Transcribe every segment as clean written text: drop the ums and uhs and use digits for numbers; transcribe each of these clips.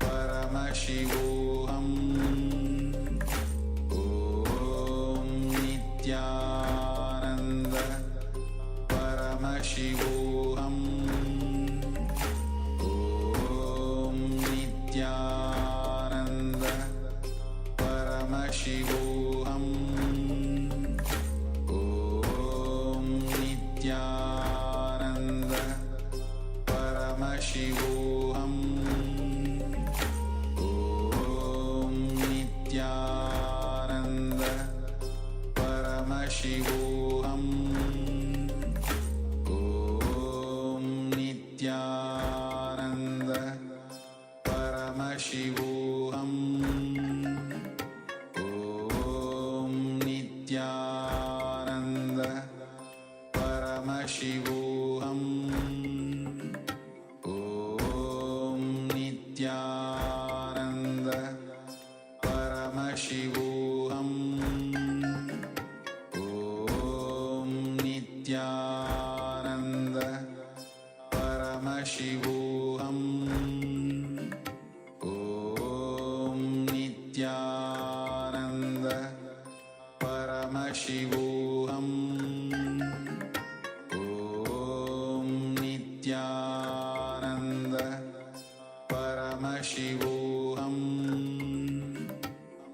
Paramashivoham Om Nithyananda Paramashivoham Om Nithyananda Paramashivoham Om Nithyananda Paramashivoham Om Nithyananda Paramashivoham Om Nithyananda Paramashivoham Om Nithyananda Paramashivoham Om Nithyananda Paramashivoham Om Nithyananda Paramashivoham Om Nithyananda Paramashivoham Om Nithyananda Paramashivoham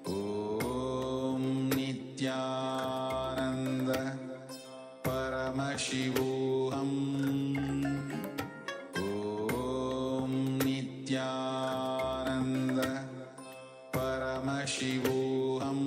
Om Nithyananda Paramashivoham Om Nithyananda Paramashivoham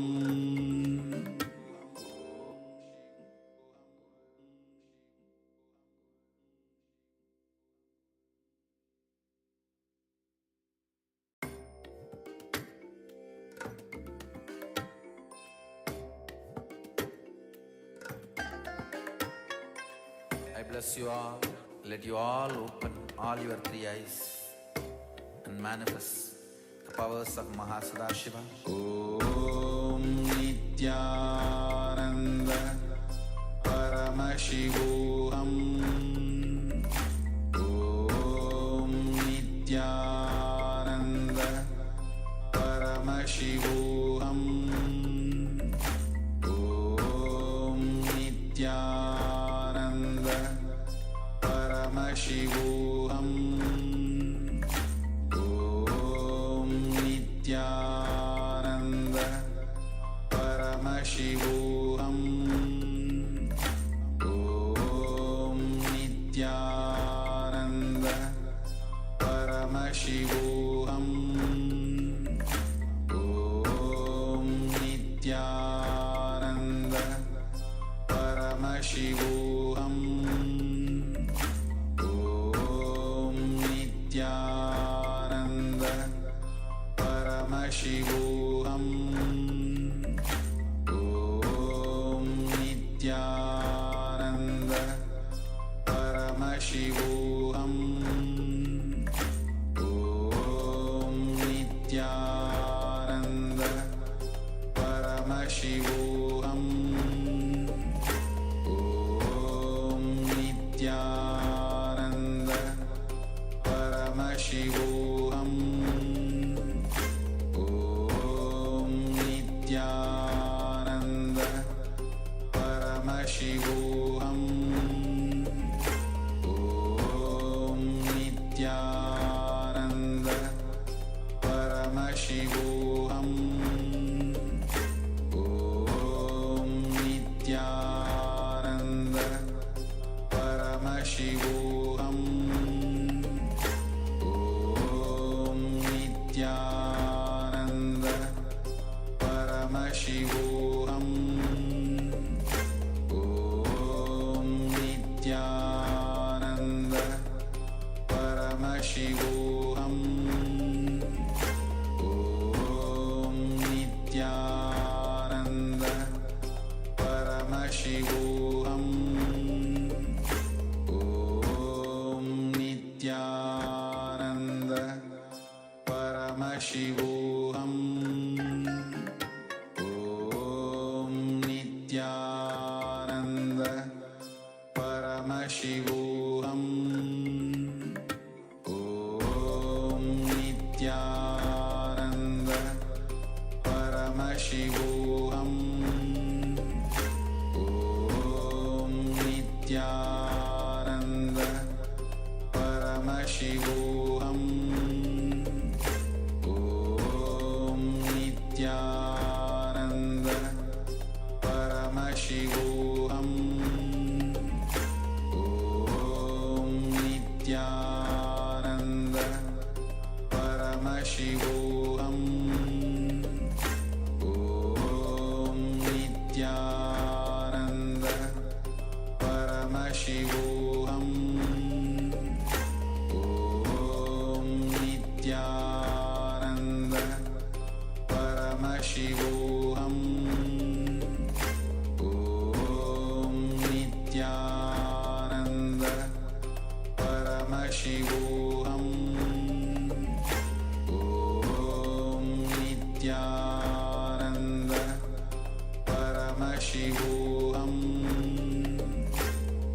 I bless you all. Let you all open all your three eyes and manifest the powers of Mahasadashiva. Om Nithyananda Paramashivoham Om Nithyananda Paramashivoham Om Nithyananda Paramashivoham Om Nithyananda Paramashivoham Om Nithyananda Paramashivoham Om Nithyananda Paramashivoham Om Nithyananda Paramashivoham Om Nithyananda Paramashivoham Om Nithyananda Paramashivoham Om Nithyananda Paramashivoham Om Nithyananda Paramashivoham Om Nithyananda Paramashivoham Om Nithyananda Paramashivoham Om Nithyananda Paramashivoham Om Nithyananda Paramashivoham Om Nithyananda Paramashivoham Om Nithyananda Paramashivoham Om Nithyananda Paramashivoham Om Paramashivoham Om Nithyananda Paramashivoham Om Nithyananda Paramashivoham Om Nithyananda Paramashivoham Om Nithyananda Paramashivoham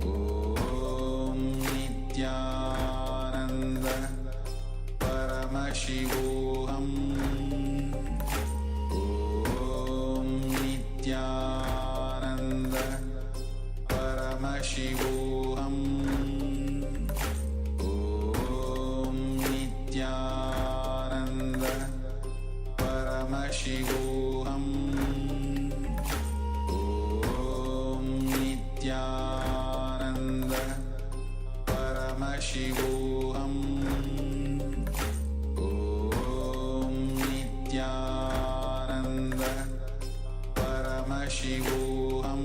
Om Nithyananda Paramashivoham Om Nithyananda Paramashivoham Om Nithyananda Paramashivoham Om Nithyananda Paramashivoham Om Nithyananda Paramashivoham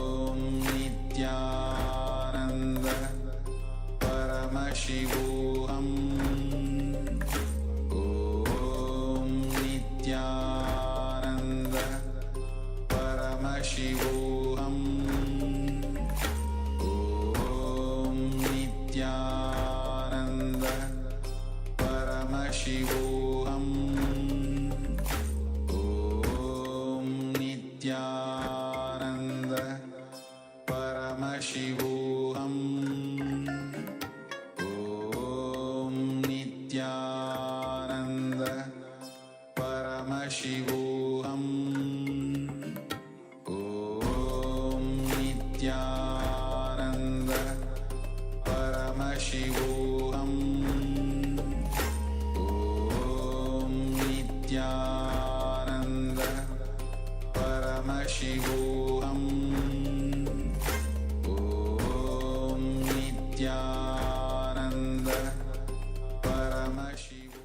Om Nithyananda Paramashivoham Om Nithyananda Paramashivoham Om Nithyananda Paramashivoham Om Nithyananda Paramashivoham Om Nithyananda Paramashivoham Om Nithyananda Paramashivoham Om Nithyananda Paramashivoham Om Nithyananda Paramashivoham.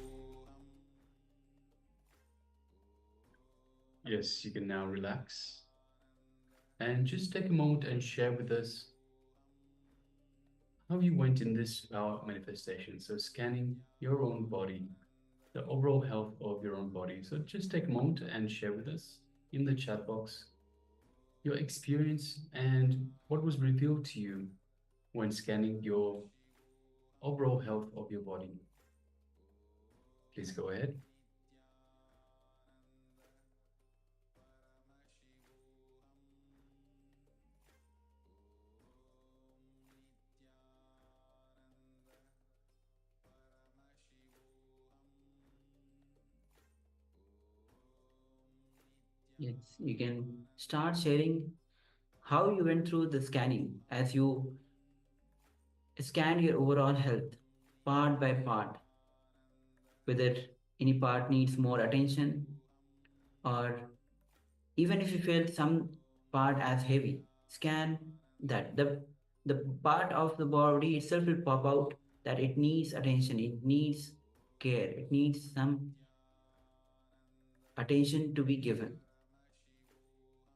Yes, you can now relax and just take a moment and share with us how you went in this manifestation. So scanning your own body, the overall health of your own body. So just take a moment and share with us in the chat box your experience and what was revealed to you when scanning your overall health of your body. Please go ahead. Yes, you can start sharing how you went through the scanning as you scan your overall health part by part, whether any part needs more attention, or even if you felt some part as heavy, scan that. The part of the body itself will pop out that it needs attention, it needs care, it needs some attention to be given.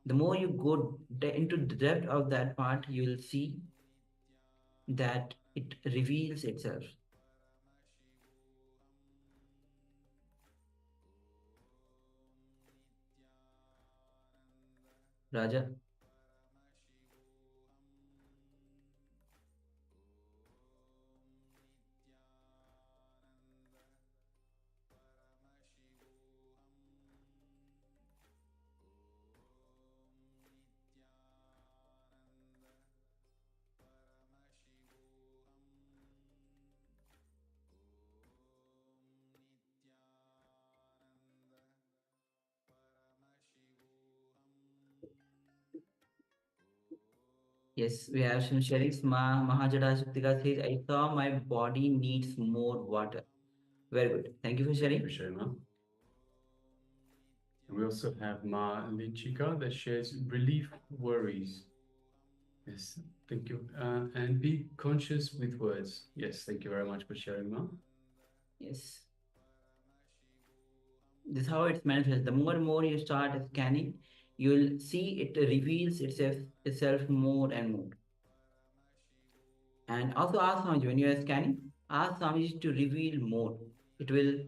The more you go into the depth of that part, you will see that it reveals itself. Raja. Yes, we have some sharings. Mahajada Shaktika says, I saw my body needs more water. Very good. Thank you for sharing. Thank you, Sharima. And we also have Ma Lichika that shares relief worries. Yes, thank you. And be conscious with words. Yes, thank you very much for sharing, Ma. Yes. This is how it's manifested. The more and more you start scanning, you'll see it reveals itself more and more. And also ask Swamiji, when you are scanning, ask Swamiji to reveal more. It will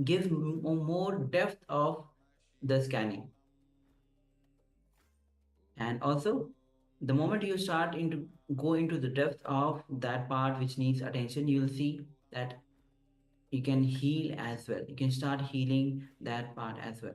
give more depth of the scanning. And also, the moment you start into go into the depth of that part which needs attention, you will see that you can heal as well. You can start healing that part as well.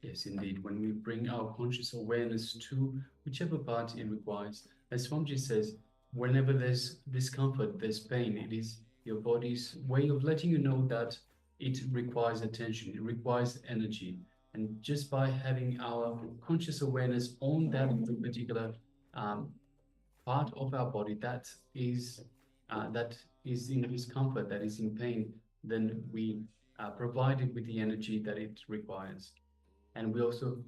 Yes, indeed. When we bring our conscious awareness to whichever part it requires, as Swamiji says, whenever there's discomfort, there's pain, it is your body's way of letting you know that it requires attention, it requires energy. And just by having our conscious awareness on that particular part of our body that is in discomfort, that is in pain, then we provide it with the energy that it requires. And we also,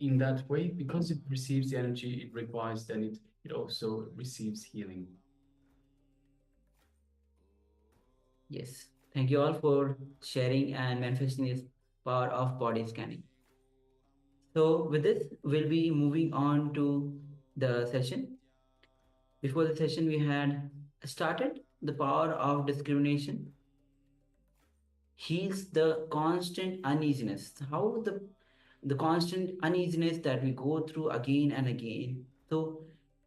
in that way, because it receives the energy it requires, then it also receives healing. Yes. Thank you all for sharing and manifesting this power of body scanning. So with this, we'll be moving on to the session. Before the session, we had started the power of discrimination heals the constant uneasiness. How the constant uneasiness that we go through again and again. So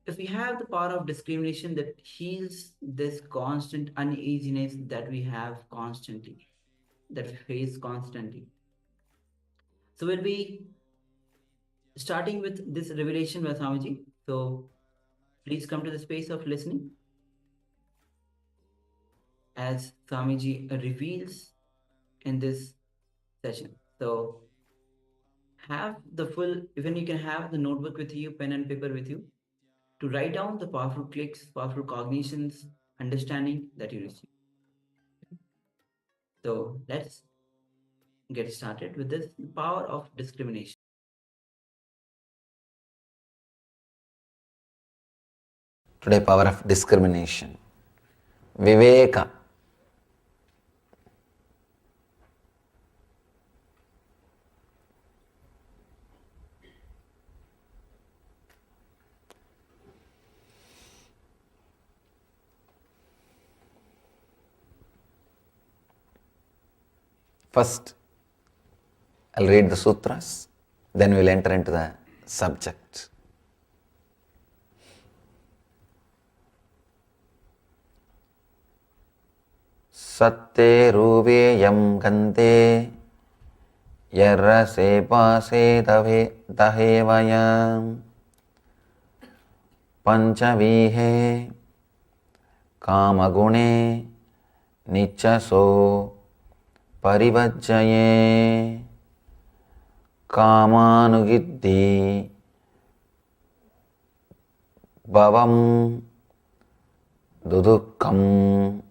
if we have the power of discrimination that heals this constant uneasiness that we have constantly, that we face constantly. So we'll be starting with this revelation by Swamiji. So please come to the space of listening as Swamiji reveals in this session. So have the full, even you can have the notebook with you, pen and paper with you to write down the powerful clicks, powerful cognitions, understanding that you receive. So let's get started with this power of discrimination. Today, power of discrimination. Viveka. First, I'll read the sutras, then we'll enter into the subject. Satte ruve yam gante yarra se pase dahevayam panchavihe kamagune nichaso parivajjaye kamanugiddi bhavam dudukkam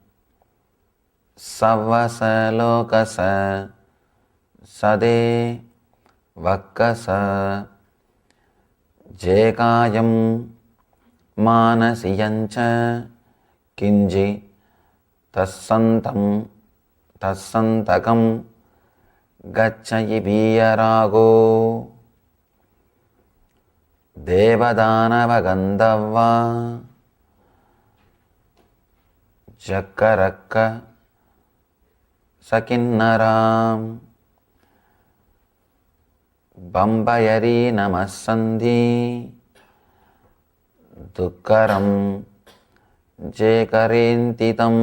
savvasalokasa sade vakkasa jekayam manasiyancha kinji tassantakam gacchayi viyarago devadanava gandhava jakkarakka sakinnaram bambayari namassandhi dukkaram jekarintitam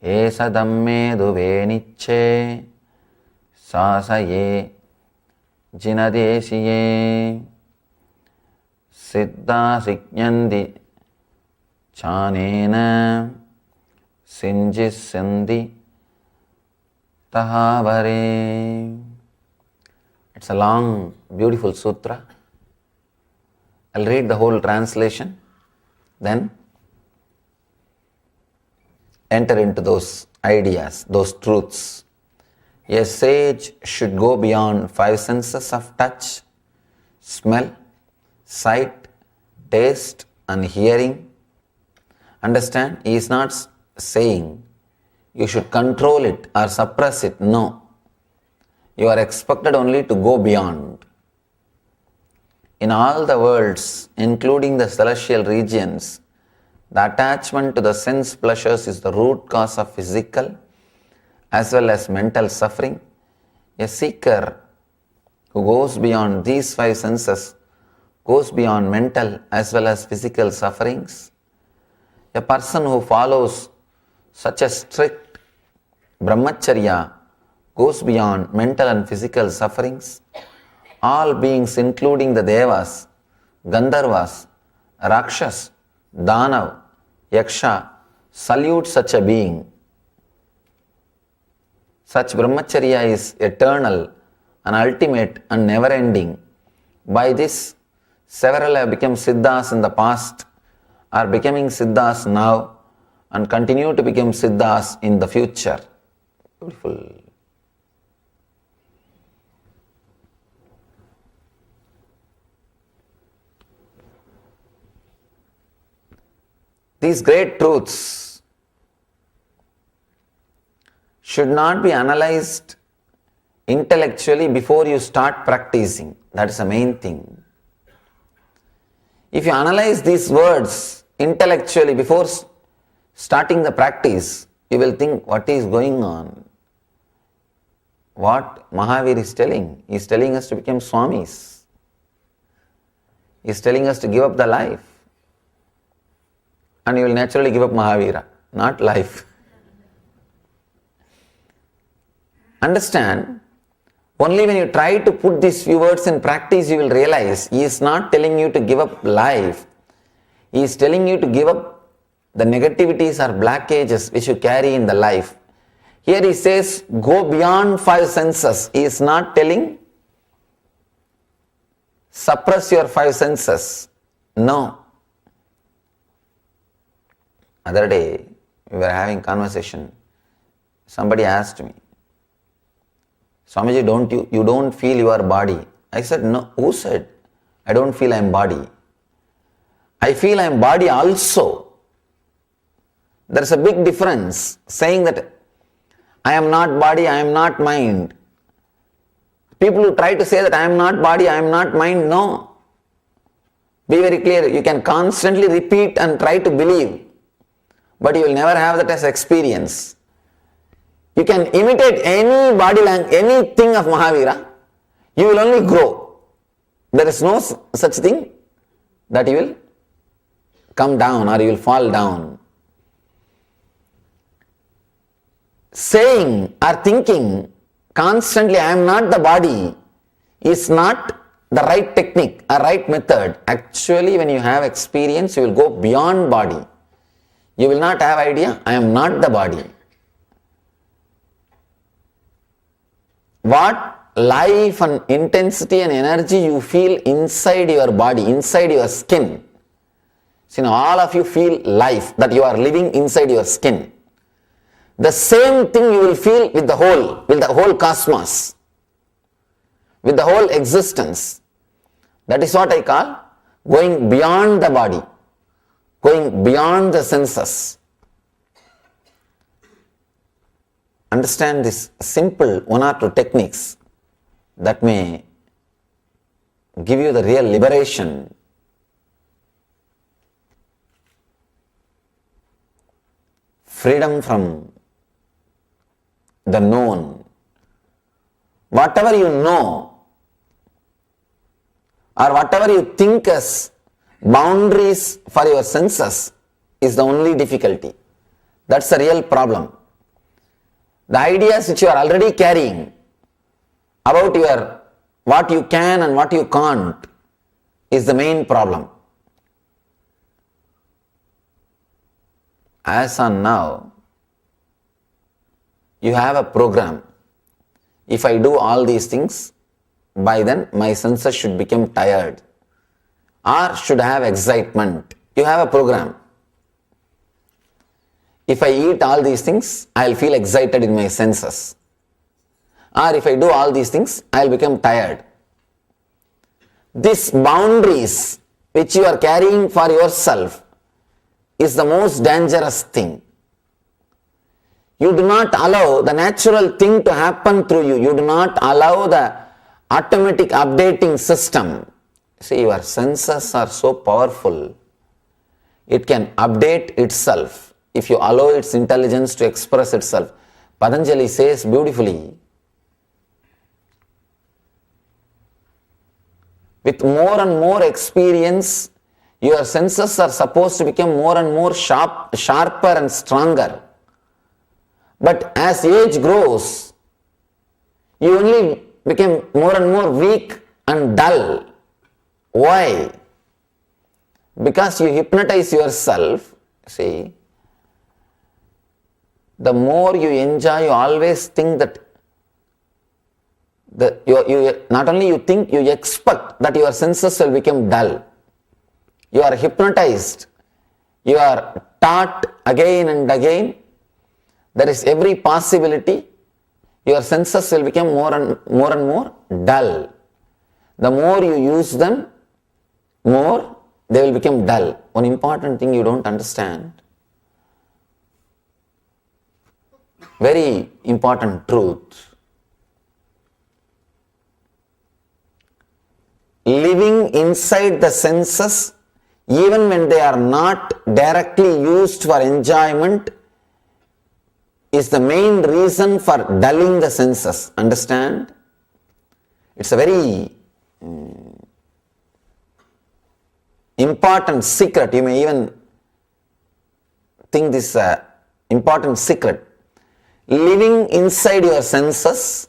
esadamme duveniche sasaye jinadesiye siddha signandi chanena sinjissandi tahavare. It's a long, beautiful sutra. I'll read the whole translation, then enter into those ideas, those truths. A sage should go beyond five senses of touch, smell, sight, taste, and hearing, Understand? He is not saying you should control it or suppress it. No. You are expected only to go beyond. In all the worlds, including the celestial regions, the attachment to the sense pleasures is the root cause of physical as well as mental suffering. A seeker who goes beyond these five senses goes beyond mental as well as physical sufferings. A person who follows such a strict brahmacharya goes beyond mental and physical sufferings. All beings, including the devas, gandharvas, rakshas, danav, yaksha, salute such a being. Such brahmacharya is eternal and ultimate and never-ending. By this, several have become siddhas in the past, are becoming siddhas now, and continue to become siddhas in the future. Beautiful. These great truths should not be analyzed intellectually before you start practicing. That is the main thing. If you analyze these words intellectually before starting the practice, you will think, what is going on? What Mahavir is telling? He is telling us to become Swamis. He is telling us to give up the life. And you will naturally give up Mahavira, not life. Understand, only when you try to put these few words in practice, you will realize he is not telling you to give up life. He is telling you to give up the negativities or blockages which you carry in the life. Here he says, go beyond five senses. He is not telling, suppress your five senses. No. Other day, we were having conversation. Somebody asked me, Swamiji, you don't feel your body? I said, no. Who said? I don't feel I am body. I feel I am body also. There is a big difference saying that I am not body, I am not mind. People who try to say that I am not body, I am not mind, no. Be very clear. You can constantly repeat and try to believe, but you will never have that as experience. You can imitate any body language, anything of Mahavira, you will only grow. There is no such thing that you will come down or you will fall down. Saying or thinking constantly, I am not the body, is not the right technique or right method. Actually, when you have experience, you will go beyond body. You will not have idea, I am not the body. What life and intensity and energy you feel inside your body, inside your skin. See, now all of you feel life, that you are living inside your skin. The same thing you will feel with the whole cosmos, with the whole existence. That is what I call going beyond the body, going beyond the senses. Understand this simple one or two techniques that may give you the real liberation. Freedom from the known. Whatever you know or whatever you think as boundaries for your senses is the only difficulty. That's the real problem. The ideas which you are already carrying about what you can and what you can't is the main problem. As on now, you have a program. If I do all these things, by then my senses should become tired or should have excitement. You have a program. If I eat all these things, I will feel excited in my senses. Or if I do all these things, I will become tired. These boundaries which you are carrying for yourself is the most dangerous thing. You do not allow the natural thing to happen through you. You do not allow the automatic updating system. See, your senses are so powerful. It can update itself if you allow its intelligence to express itself. Patanjali says beautifully, with more and more experience, your senses are supposed to become more and more sharper and stronger. But as age grows, you only become more and more weak and dull. Why? Because you hypnotize yourself. See, the more you enjoy, you always think that you not only you think, you expect that your senses will become dull. You are hypnotized. You are taught again and again. There is every possibility your senses will become more and more dull. The more you use them, more they will become dull. One important thing you don't understand, very important truth. Living inside the senses, even when they are not directly used for enjoyment, is the main reason for dulling the senses. Understand? It's a very important secret. You may even think this is an important secret. Living inside your senses,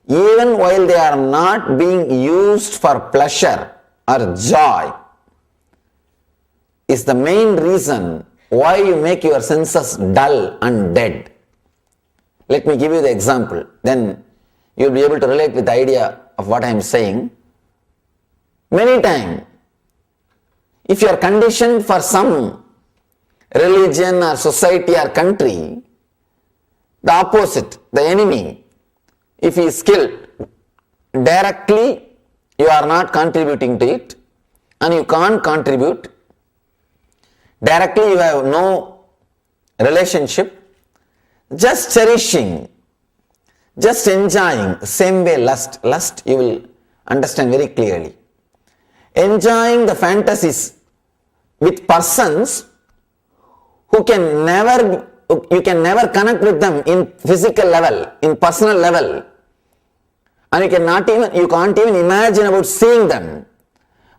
even while they are not being used for pleasure or joy, is the main reason why you make your senses dull and dead. Let me give you the example, then you will be able to relate with the idea of what I am saying. Many times, if you are conditioned for some religion or society or country, the opposite, the enemy, if he is killed, directly you are not contributing to it and you can't contribute. Directly you have no relationship, just cherishing, just enjoying. Same way lust you will understand very clearly. Enjoying the fantasies with persons who you can never connect with them in physical level, in personal level, and you can't even imagine about seeing them,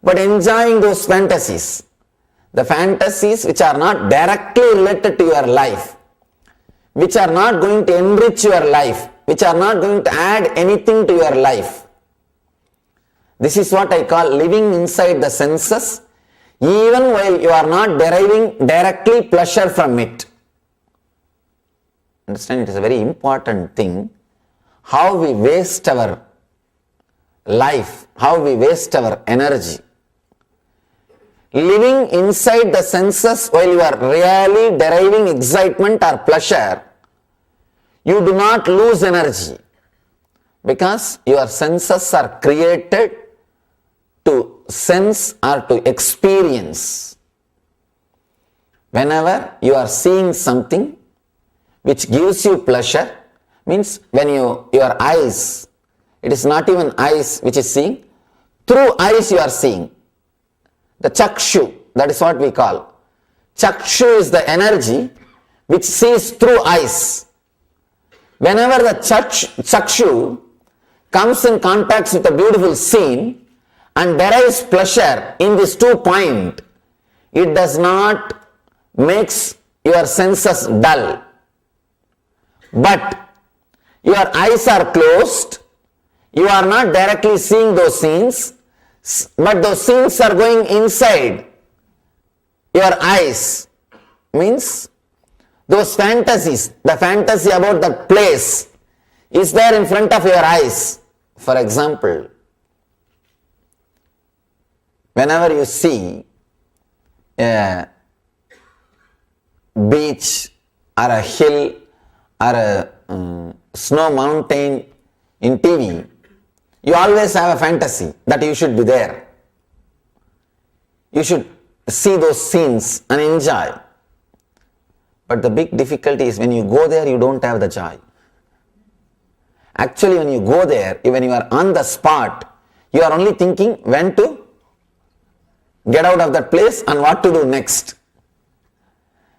but enjoying those fantasies. The fantasies which are not directly related to your life, which are not going to enrich your life, which are not going to add anything to your life. This is what I call living inside the senses, even while you are not deriving directly pleasure from it. Understand, it is a very important thing, how we waste our life, how we waste our energy. Living inside the senses while you are really deriving excitement or pleasure, you do not lose energy, because your senses are created to sense or to experience. Whenever you are seeing something which gives you pleasure, means when your eyes, it is not even eyes which is seeing, through eyes you are seeing. The chakshu, that is what we call. Chakshu is the energy which sees through eyes. Whenever the chakshu comes in contact with a beautiful scene and derives pleasure in these 2 points, it does not makes your senses dull. But your eyes are closed, you are not directly seeing those scenes, but those scenes are going inside your eyes. Means those fantasies, the fantasy about that place is there in front of your eyes. For example, whenever you see a beach or a hill or a snow mountain in TV, you always have a fantasy that you should be there. You should see those scenes and enjoy. But the big difficulty is when you go there, you don't have the joy. Actually, when you go there, when you are on the spot, you are only thinking when to get out of that place and what to do next.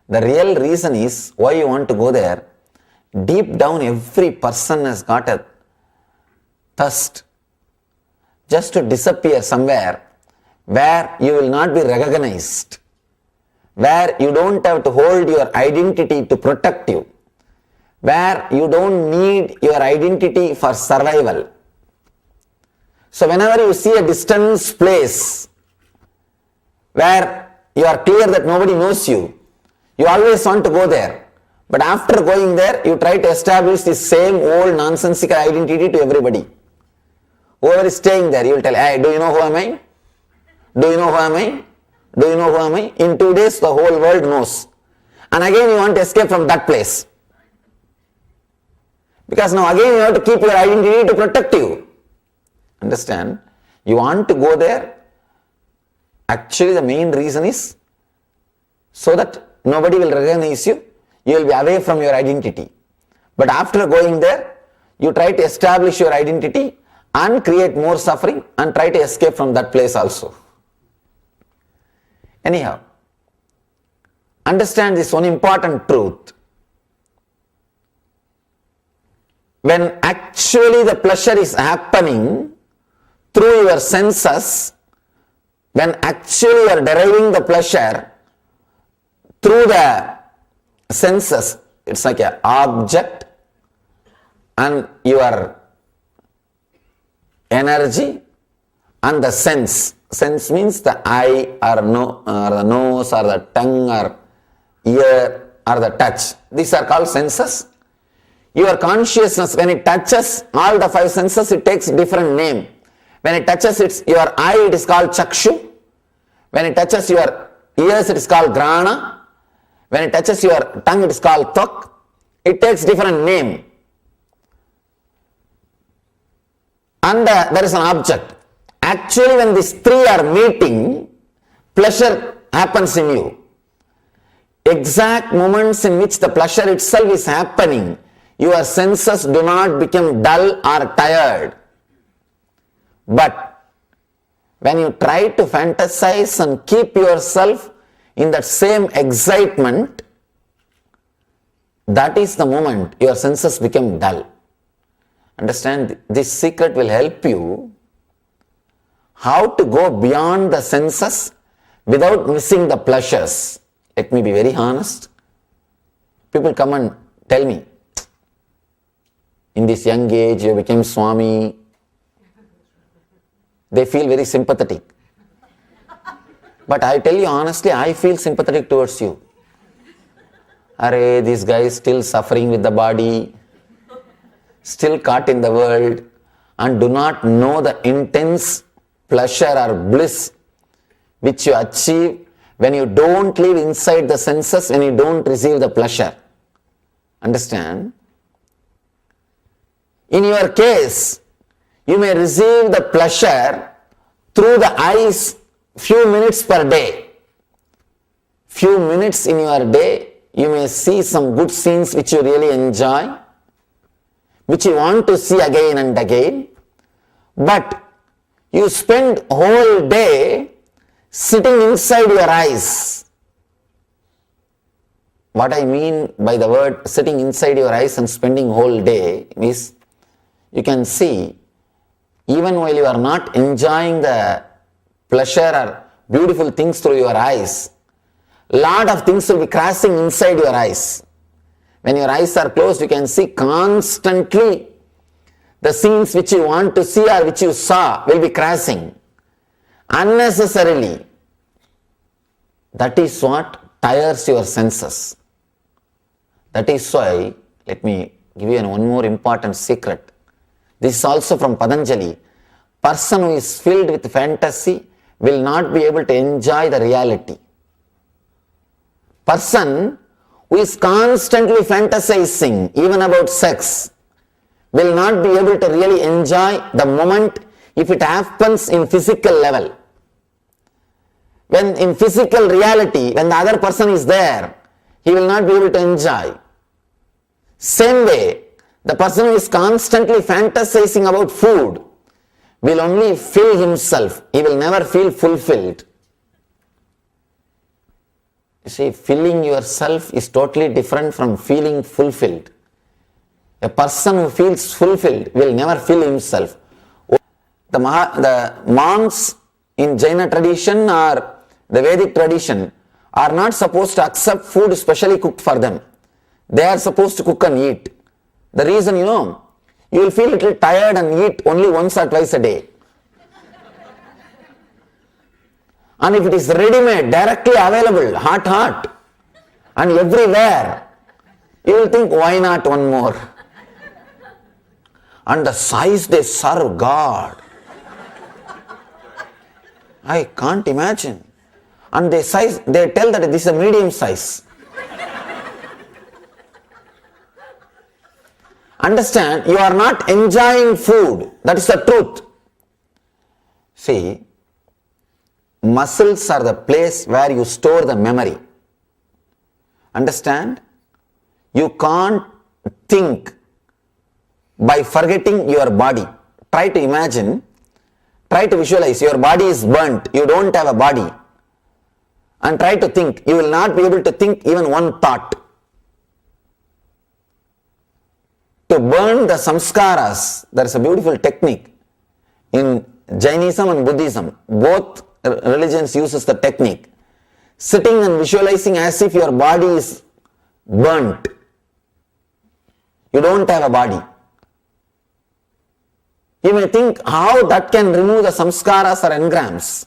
The real reason is why you want to go there. Deep down, every person has got a thirst just to disappear somewhere where you will not be recognized, where you don't have to hold your identity to protect you, where you don't need your identity for survival. So whenever you see a distant place where you are clear that nobody knows you, you always want to go there. But after going there, you try to establish the same old nonsensical identity to everybody. Whoever is staying there, you will tell, hey, do you know who am I? Do you know who am I? Do you know who am I? In 2 days, the whole world knows. And again, you want to escape from that place. Because now again, you have to keep your identity to protect you. Understand? You want to go there. Actually, the main reason is so that nobody will recognize you. You will be away from your identity. But after going there, you try to establish your identity and create more suffering and try to escape from that place also. Anyhow, understand this one important truth. When actually the pleasure is happening through your senses, when actually you are deriving the pleasure through the senses, it's like an object and your energy and the sense. Sense means the eye or, or the nose or the tongue or ear or the touch. These are called senses. Your consciousness, when it touches all the 5 senses, it takes different name. When it touches your eye, it is called chakshu. When it touches your ears, it is called grana. When it touches your tongue, it is called tvak. It takes different name. And there is an object. Actually, when these 3 are meeting, pleasure happens in you. Exact moments in which the pleasure itself is happening, your senses do not become dull or tired. But when you try to fantasize and keep yourself in that same excitement, that is the moment your senses become dull. Understand, this secret will help you how to go beyond the senses without missing the pleasures. Let me be very honest. People come and tell me, in this young age you became Swami. They feel very sympathetic. But I tell you honestly, I feel sympathetic towards you. Arey, this guy is still suffering with the body, still caught in the world, and do not know the intense pleasure or bliss which you achieve when you don't live inside the senses, when you don't receive the pleasure. Understand? In your case, you may receive the pleasure through the eyes few minutes per day. Few minutes in your day, you may see some good scenes which you really enjoy, which you want to see again and again. But you spend whole day sitting inside your eyes. What I mean by the word sitting inside your eyes and spending whole day is, you can see, even while you are not enjoying the pleasure or beautiful things through your eyes, lot of things will be crashing inside your eyes. When your eyes are closed, you can see constantly the scenes which you want to see or which you saw will be crashing unnecessarily. That is what tires your senses. That is why, let me give you one more important secret. This is also from Patanjali. Person who is filled with fantasy will not be able to enjoy the reality. Person who is constantly fantasizing even about sex will not be able to really enjoy the moment if it happens in physical level. When in physical reality, when the other person is there, he will not be able to enjoy. Same way, the person who is constantly fantasizing about food will only fill himself. He will never feel fulfilled. You see, filling yourself is totally different from feeling fulfilled. A person who feels fulfilled will never fill himself. The monks in Jaina tradition or the Vedic tradition are not supposed to accept food specially cooked for them. They are supposed to cook and eat. The reason, you will feel a little tired and eat only once or twice a day. And if it is ready-made, directly available, hot, and everywhere, you will think, why not one more? And the size they serve, God, I can't imagine. And they tell that this is a medium size. Understand, you are not enjoying food. That is the truth. See, muscles are the place where you store the memory. Understand? You can't think by forgetting your body. Try to imagine, try to visualize your body is burnt, you don't have a body. And try to think, you will not be able to think even one thought. To burn the samskaras, there is a beautiful technique. In Jainism and Buddhism, both religions uses the technique. Sitting and visualizing as if your body is burnt. You don't have a body. You may think how that can remove the samskaras or engrams.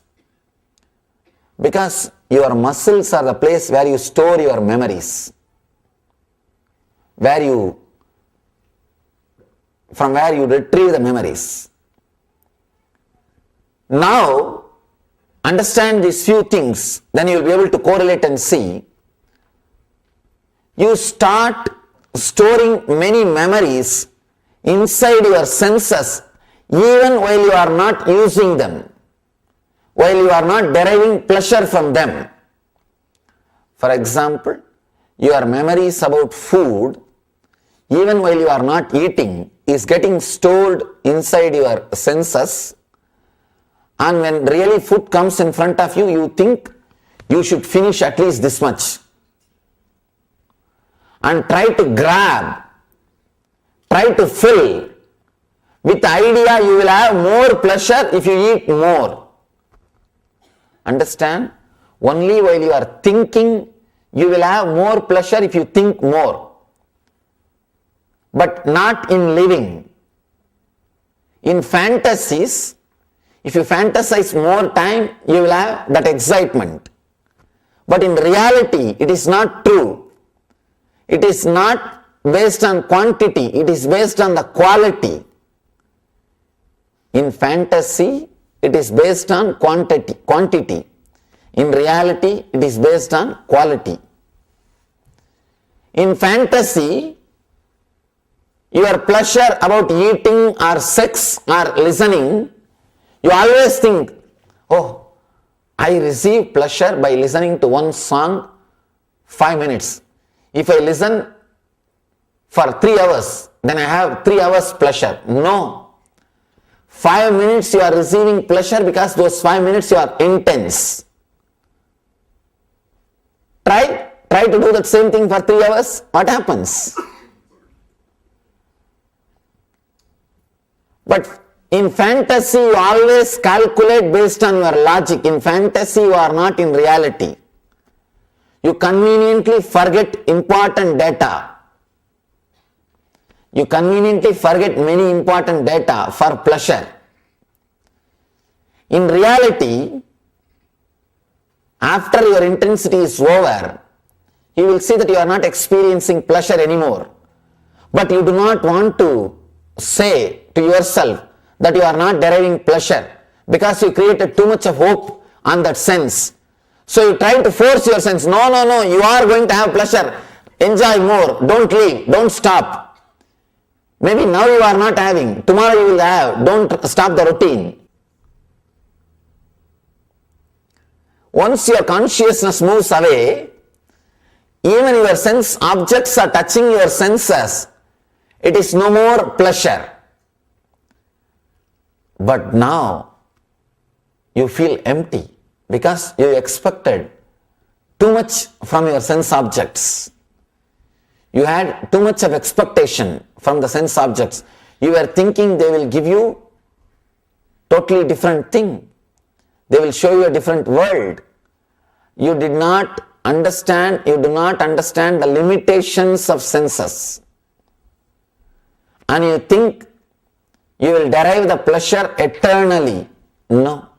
Because your muscles are the place where you store your memories. From where you retrieve the memories. Now, understand these few things, then you will be able to correlate and see. You start storing many memories inside your senses even while you are not using them, while you are not deriving pleasure from them. For example, your memories about food, even while you are not eating, is getting stored inside your senses, and when really food comes in front of you, you think you should finish at least this much. And try to grab, try to fill, with the idea you will have more pleasure if you eat more. Understand? Only while you are thinking, you will have more pleasure if you think more. But not in living. In fantasies, if you fantasize more time, you will have that excitement. But in reality, it is not true. It is not based on quantity, it is based on the quality. In fantasy, it is based on quantity. In reality, it is based on quality. In fantasy, your pleasure about eating or sex or listening, you always think, oh, I receive pleasure by listening to one song 5 minutes. If I listen for 3 hours, then I have 3 hours pleasure. No. 5 minutes you are receiving pleasure because those 5 minutes you are intense. Try to do that same thing for 3 hours. What happens? But in fantasy, you always calculate based on your logic. In fantasy, you are not in reality. You conveniently forget important data. You conveniently forget many important data for pleasure. In reality, after your intensity is over, you will see that you are not experiencing pleasure anymore. But you do not want to say to yourself that you are not deriving pleasure because you created too much of hope on that sense. So you try to force your sense, no, you are going to have pleasure, enjoy more, don't leave, don't stop. Maybe now you are not having, tomorrow you will have, don't stop the routine. Once your consciousness moves away, even your sense objects are touching your senses. It is no more pleasure. But now you feel empty because you expected too much from your sense objects. You had too much of expectation from the sense objects. You were thinking they will give you totally different thing. They will show you a different world. You do not understand the limitations of senses. And you think you will derive the pleasure eternally. No.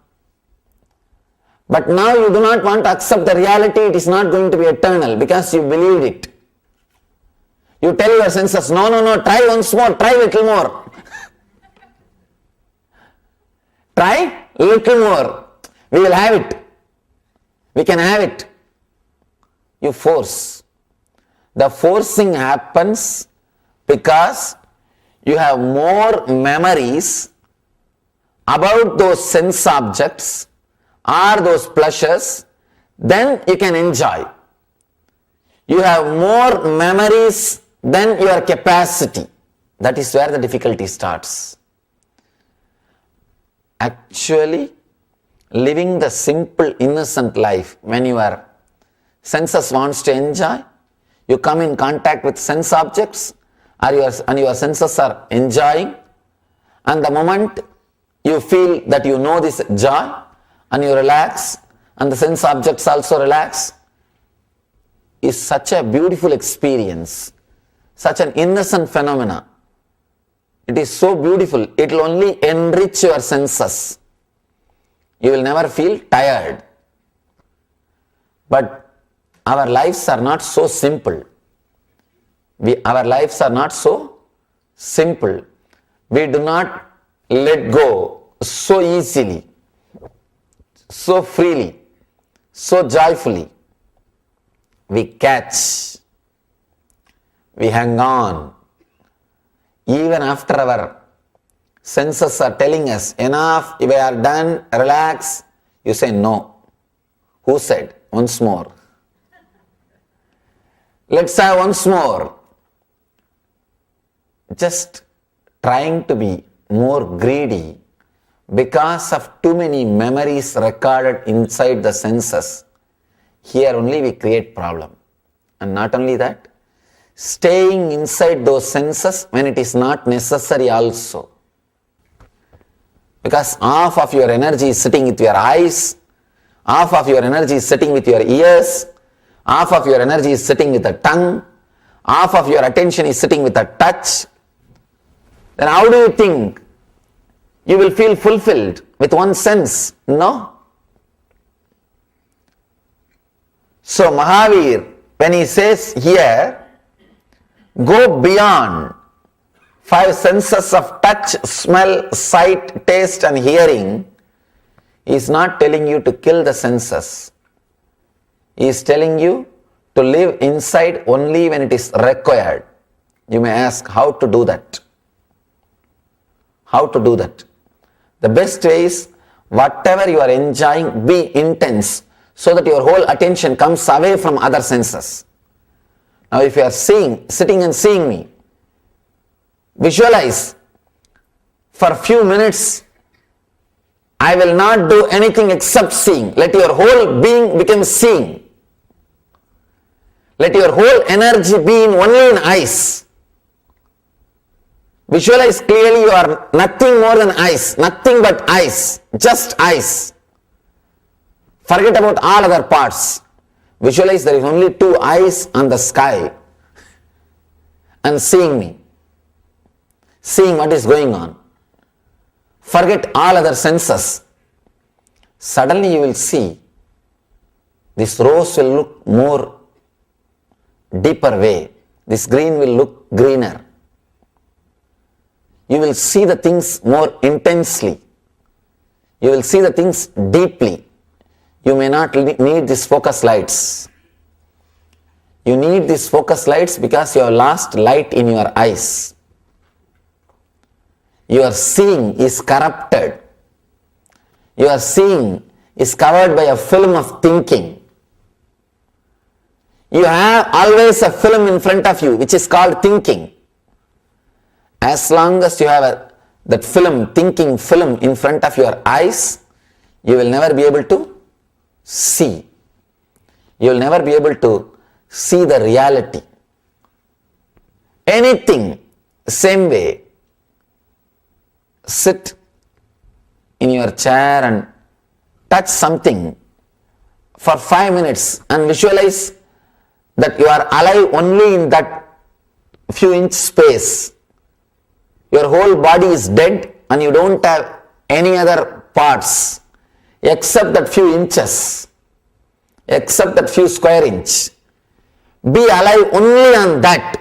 But now you do not want to accept the reality, it is not going to be eternal because you believed it. You tell your senses, no, try once more, try little more. Try little more. We will have it. We can have it. You force. The forcing happens because you have more memories about those sense objects or those pleasures than you can enjoy. You have more memories than your capacity. That is where the difficulty starts. Actually, living the simple, innocent life, when your senses wants to enjoy, you come in contact with sense objects and your senses are enjoying, and the moment you feel that you know this joy and you relax and the sense objects also relax, is such a beautiful experience, such an innocent phenomena. It is so beautiful, it will only enrich your senses. You will never feel tired. But our lives are not so simple. Our lives are not so simple. We do not let go so easily, so freely, so joyfully. We catch, we hang on. Even after our senses are telling us, enough, we are done, relax, you say no. Who said? Once more. Let's have once more. Just trying to be more greedy because of too many memories recorded inside the senses. Here only we create problem. And not only that, staying inside those senses when it is not necessary also. Because half of your energy is sitting with your eyes, half of your energy is sitting with your ears, half of your energy is sitting with the tongue, half of your attention is sitting with the touch. Then how do you think you will feel fulfilled with one sense? No. So Mahavir, when he says here, go beyond 5 senses of touch, smell, sight, taste and hearing, he is not telling you to kill the senses. He is telling you to live inside only when it is required. You may ask, how to do that? How to do that? The best way is, whatever you are enjoying, be intense so that your whole attention comes away from other senses. Now if you are sitting and seeing me, visualize for a few minutes, I will not do anything except seeing. Let your whole being become seeing. Let your whole energy be in only in eyes. Visualize clearly you are nothing more than eyes, nothing but eyes, just eyes. Forget about all other parts. Visualize there is only 2 eyes on the sky and seeing me, seeing what is going on. Forget all other senses. Suddenly you will see this rose will look more deeper way. This green will look greener. You will see the things more intensely. You will see the things deeply. You may not need these focus lights. You need these focus lights because you have lost light in your eyes. Your seeing is corrupted. Your seeing is covered by a film of thinking. You have always a film in front of you which is called thinking. As long as you have that film, thinking film in front of your eyes, you will never be able to see. You will never be able to see the reality. Anything, same way. Sit in your chair and touch something for 5 minutes and visualize that you are alive only in that few inch space. Your whole body is dead and you don't have any other parts except that few inches, except that few square inch. Be alive only on that.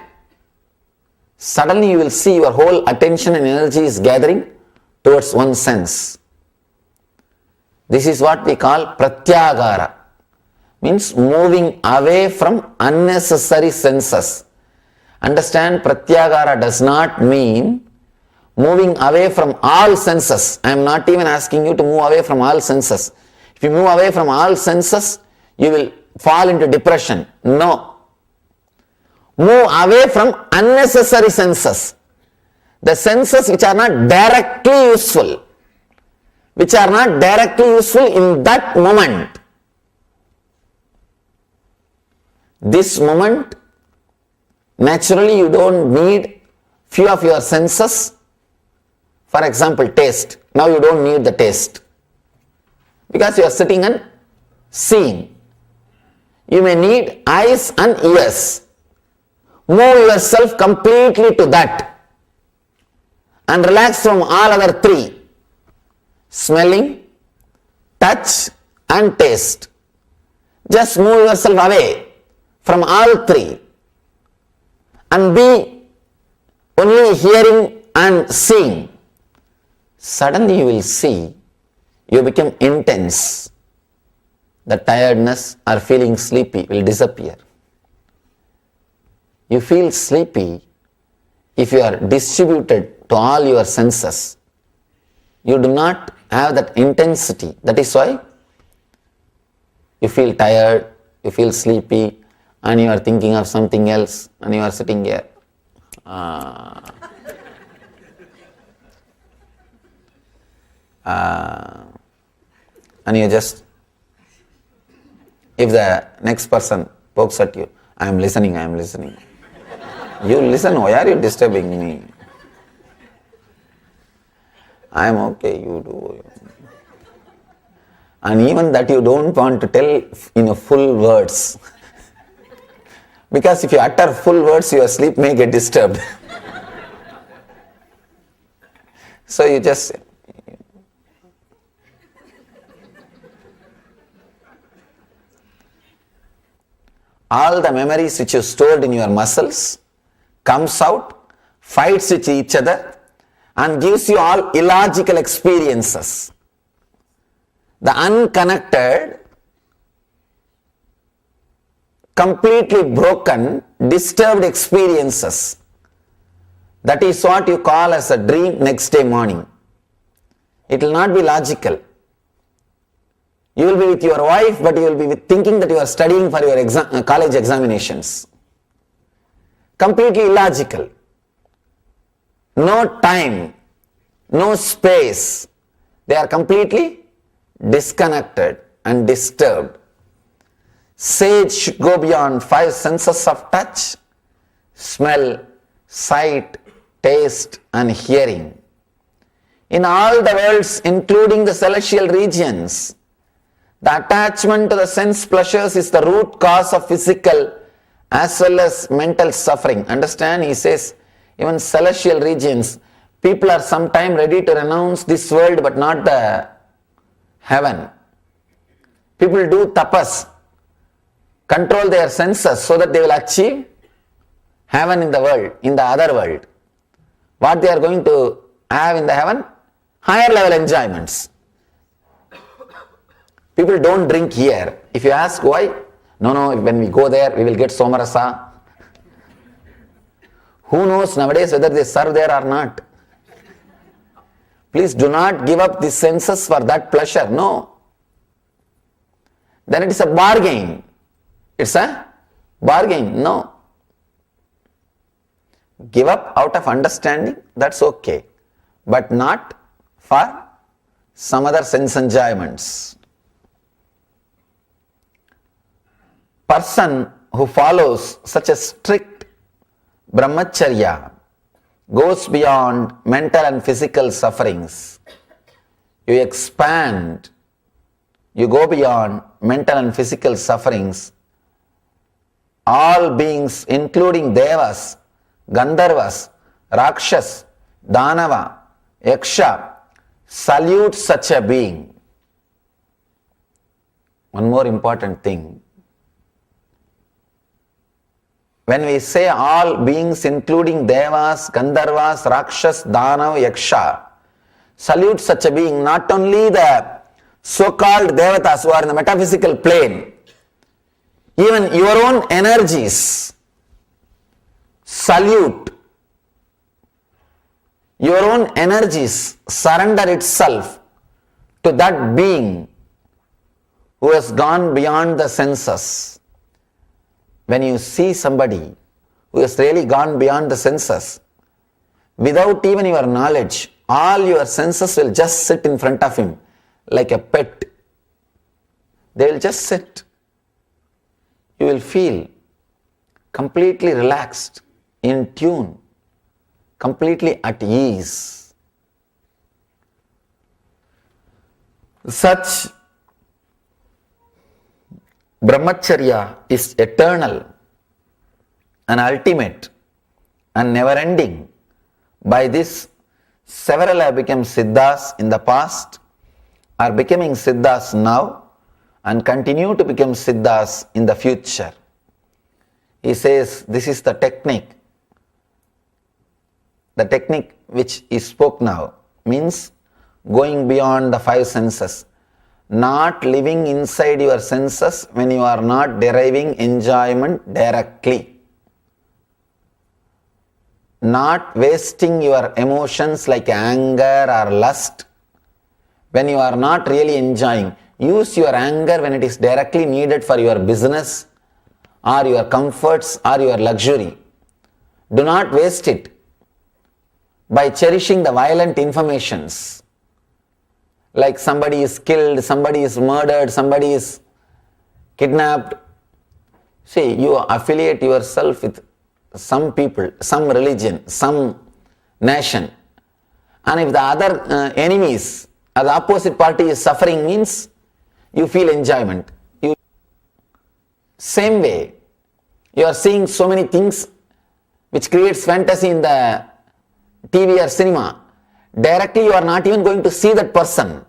Suddenly you will see your whole attention and energy is gathering towards one sense. This is what we call pratyagara, means moving away from unnecessary senses. Understand, pratyagara does not mean moving away from all senses. I am not even asking you to move away from all senses. If you move away from all senses, you will fall into depression. No. Move away from unnecessary senses. The senses which are not directly useful. Which are not directly useful in that moment. This moment, naturally you don't need few of your senses. For example, taste. Now you don't need the taste. Because you are sitting and seeing. You may need eyes and ears. Move yourself completely to that. And relax from all other three. Smelling, touch and taste. Just move yourself away from all three. And be only hearing and seeing. Suddenly you will see, you become intense. The tiredness or feeling sleepy will disappear. You feel sleepy if you are distributed to all your senses. You do not have that intensity. That is why you feel tired, you feel sleepy, and you are thinking of something else, and you are sitting here. And you just, if the next person pokes at you, I am listening. You listen, why are you disturbing me? I am okay, you do. And even that you don't want to tell in a full words. Because if you utter full words, your sleep may get disturbed. So you just, all the memories which you stored in your muscles comes out, fights with each other and gives you all illogical experiences. The unconnected, completely broken, disturbed experiences. That is what you call as a dream next day morning. It will not be logical. You will be with your wife, but you will be thinking that you are studying for your college examinations. Completely illogical. No time, no space. They are completely disconnected and disturbed. Sage should go beyond 5 senses of touch, smell, sight, taste and hearing. In all the worlds, including the celestial regions, the attachment to the sense pleasures is the root cause of physical as well as mental suffering. Understand, he says, even celestial regions, people are sometimes ready to renounce this world but not the heaven. People do tapas, control their senses so that they will achieve heaven in the world, in the other world. What they are going to have in the heaven? Higher level enjoyments. People don't drink here. If you ask why, no, when we go there, we will get somarasa. Who knows nowadays whether they serve there or not? Please do not give up the senses for that pleasure. No. then it is a bargain. It's a bargain. No. Give up out of understanding, that's okay. But not for some other sense enjoyments. Person who follows such a strict brahmacharya goes beyond mental and physical sufferings. You expand, you go beyond mental and physical sufferings. All beings, including devas, Gandharvas, Rakshas, Danava, Yaksha, salute such a being. One more important thing. When we say all beings, including Devas, Gandharvas, Rakshas, Danav, Yaksha, salute such a being, not only the so-called Devatas who are in the metaphysical plane, even your own energies salute. Your own energies surrender itself to that being who has gone beyond the senses. When you see somebody who has really gone beyond the senses, without even your knowledge, all your senses will just sit in front of him like a pet. They will just sit. You will feel completely relaxed, in tune, completely at ease. Such brahmacharya is eternal and ultimate and never ending. By this, several have become siddhas in the past, are becoming siddhas now, and continue to become siddhas in the future. He says this is the technique. The technique which he spoke now means going beyond the five senses, not living inside your senses when you are not deriving enjoyment directly, not wasting your emotions like anger or lust when you are not really enjoying. Use your anger when it is directly needed for your business or your comforts or your luxury. Do not waste it by cherishing the violent informations like somebody is killed, somebody is murdered, somebody is kidnapped. See, you affiliate yourself with some people, some religion, some nation, and if the other enemies or the opposite party is suffering, means you feel enjoyment. Same way, you are seeing so many things which creates fantasy in the TV or cinema. Directly you are not even going to see that person,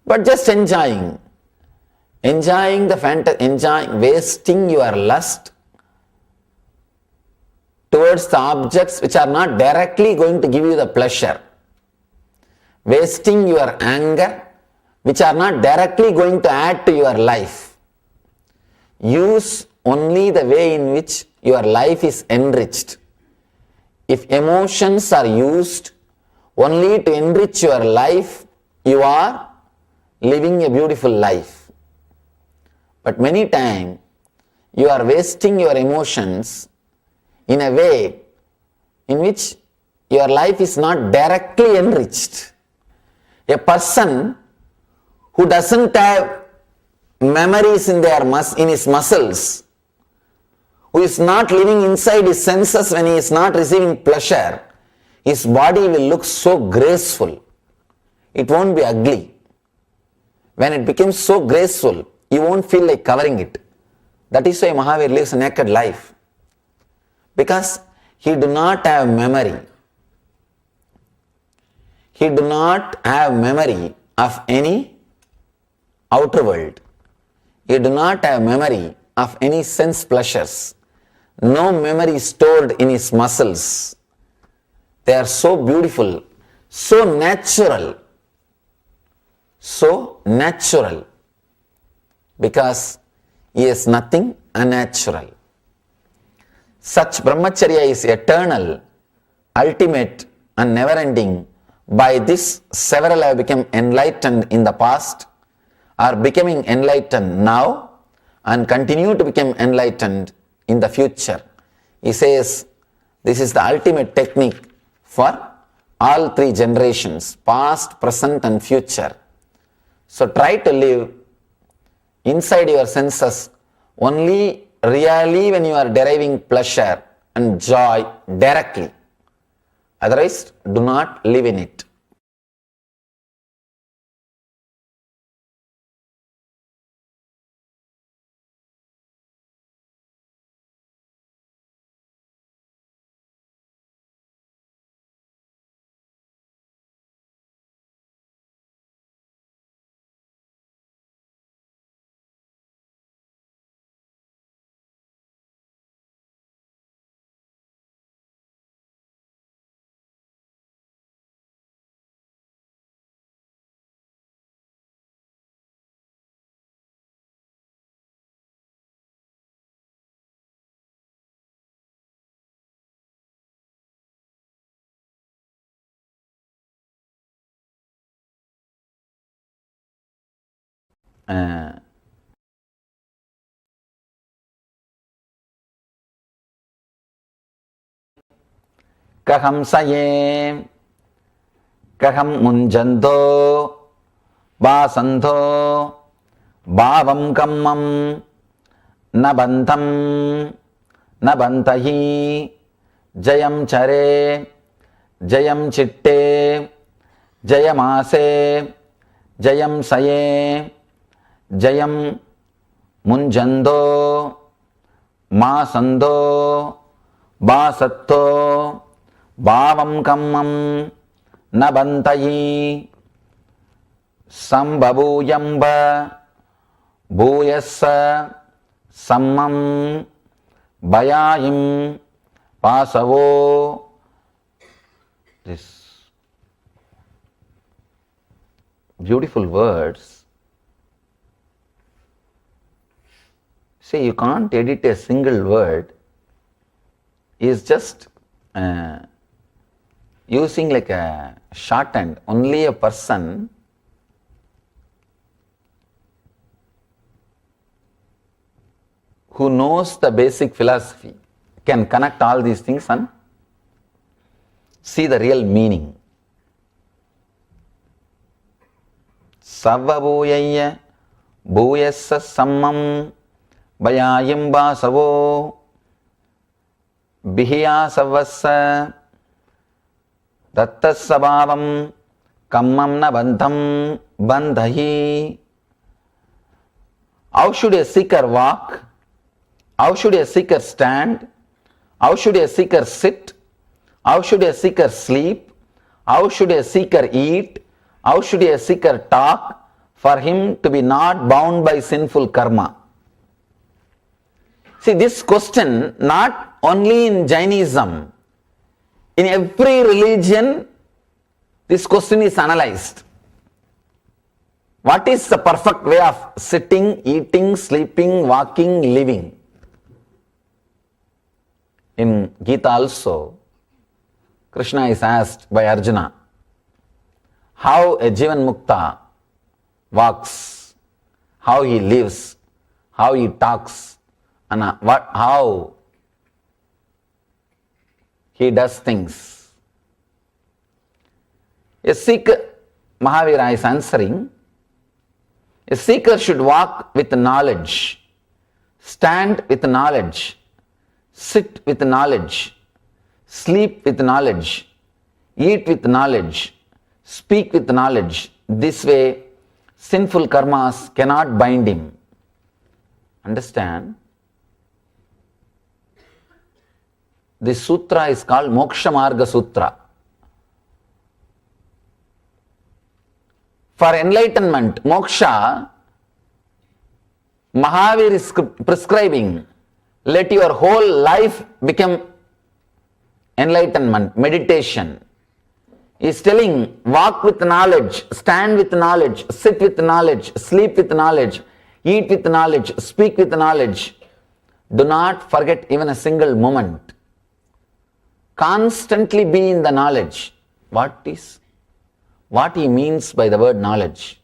but just enjoying the fantasy, wasting your lust towards the objects which are not directly going to give you the pleasure, wasting your anger which are not directly going to add to your life. Use only the way in which your life is enriched. If emotions are used only to enrich your life, you are living a beautiful life. But many times you are wasting your emotions in a way in which your life is not directly enriched. A person who doesn't have memories in his muscles, who is not living inside his senses when he is not receiving pleasure, his body will look so graceful. It won't be ugly. When it becomes so graceful, you won't feel like covering it. That is why Mahavir lives a naked life. Because he do not have memory. He do not have memory of any outer world. He do not have memory of any sense pleasures. No memory stored in his muscles. They are so beautiful, so natural. So natural. Because he is nothing unnatural. Such brahmacharya is eternal, ultimate and never ending. By this, several have become enlightened in the past, are becoming enlightened now and continue to become enlightened in the future. He says this is the ultimate technique for all three generations, past, present and future. So try to live inside your senses only really when you are deriving pleasure and joy directly. Otherwise, do not live in it. Kahamsaye, kaham munjanto, vasanto, bhavam kammam, nabantam, nabantahi, jayam chare, jayam chitte, jayamase, jayam saye, jayam munjando, masando, basatto, bhavam kammam, nabantayi, sambhavuyamba, bhuyassa, sammam, bhayayim, pasavo. These beautiful words. See, you can't edit a single word. Is just using like a shorthand. Only a person who knows the basic philosophy can connect all these things and see the real meaning. Savvabhuyaya bhuyassa sammam bhayayim vasavo Bihiya savvassa dattasabhavam kammam na bandham bandhahi. How should a seeker walk? How should a seeker stand? How should a seeker sit? How should a seeker sleep? How should a seeker eat? How should a seeker talk for him to be not bound by sinful karma? See, this question not only in Jainism, in every religion, this question is analyzed. What is the perfect way of sitting, eating, sleeping, walking, living? In Gita also, Krishna is asked by Arjuna, how a Jivan Mukta walks, how he lives, how he talks, and how he does things. A seeker, Mahavira is answering, a seeker should walk with knowledge, stand with knowledge, sit with knowledge, sleep with knowledge, eat with knowledge, speak with knowledge. This way, sinful karmas cannot bind him. Understand? This sutra is called Moksha Marga Sutra. For enlightenment, moksha, Mahavir is prescribing, let your whole life become enlightenment, meditation. He is telling, walk with knowledge, stand with knowledge, sit with knowledge, sleep with knowledge, eat with knowledge, speak with knowledge. Do not forget even a single moment. Constantly be in the knowledge. What he means by the word knowledge?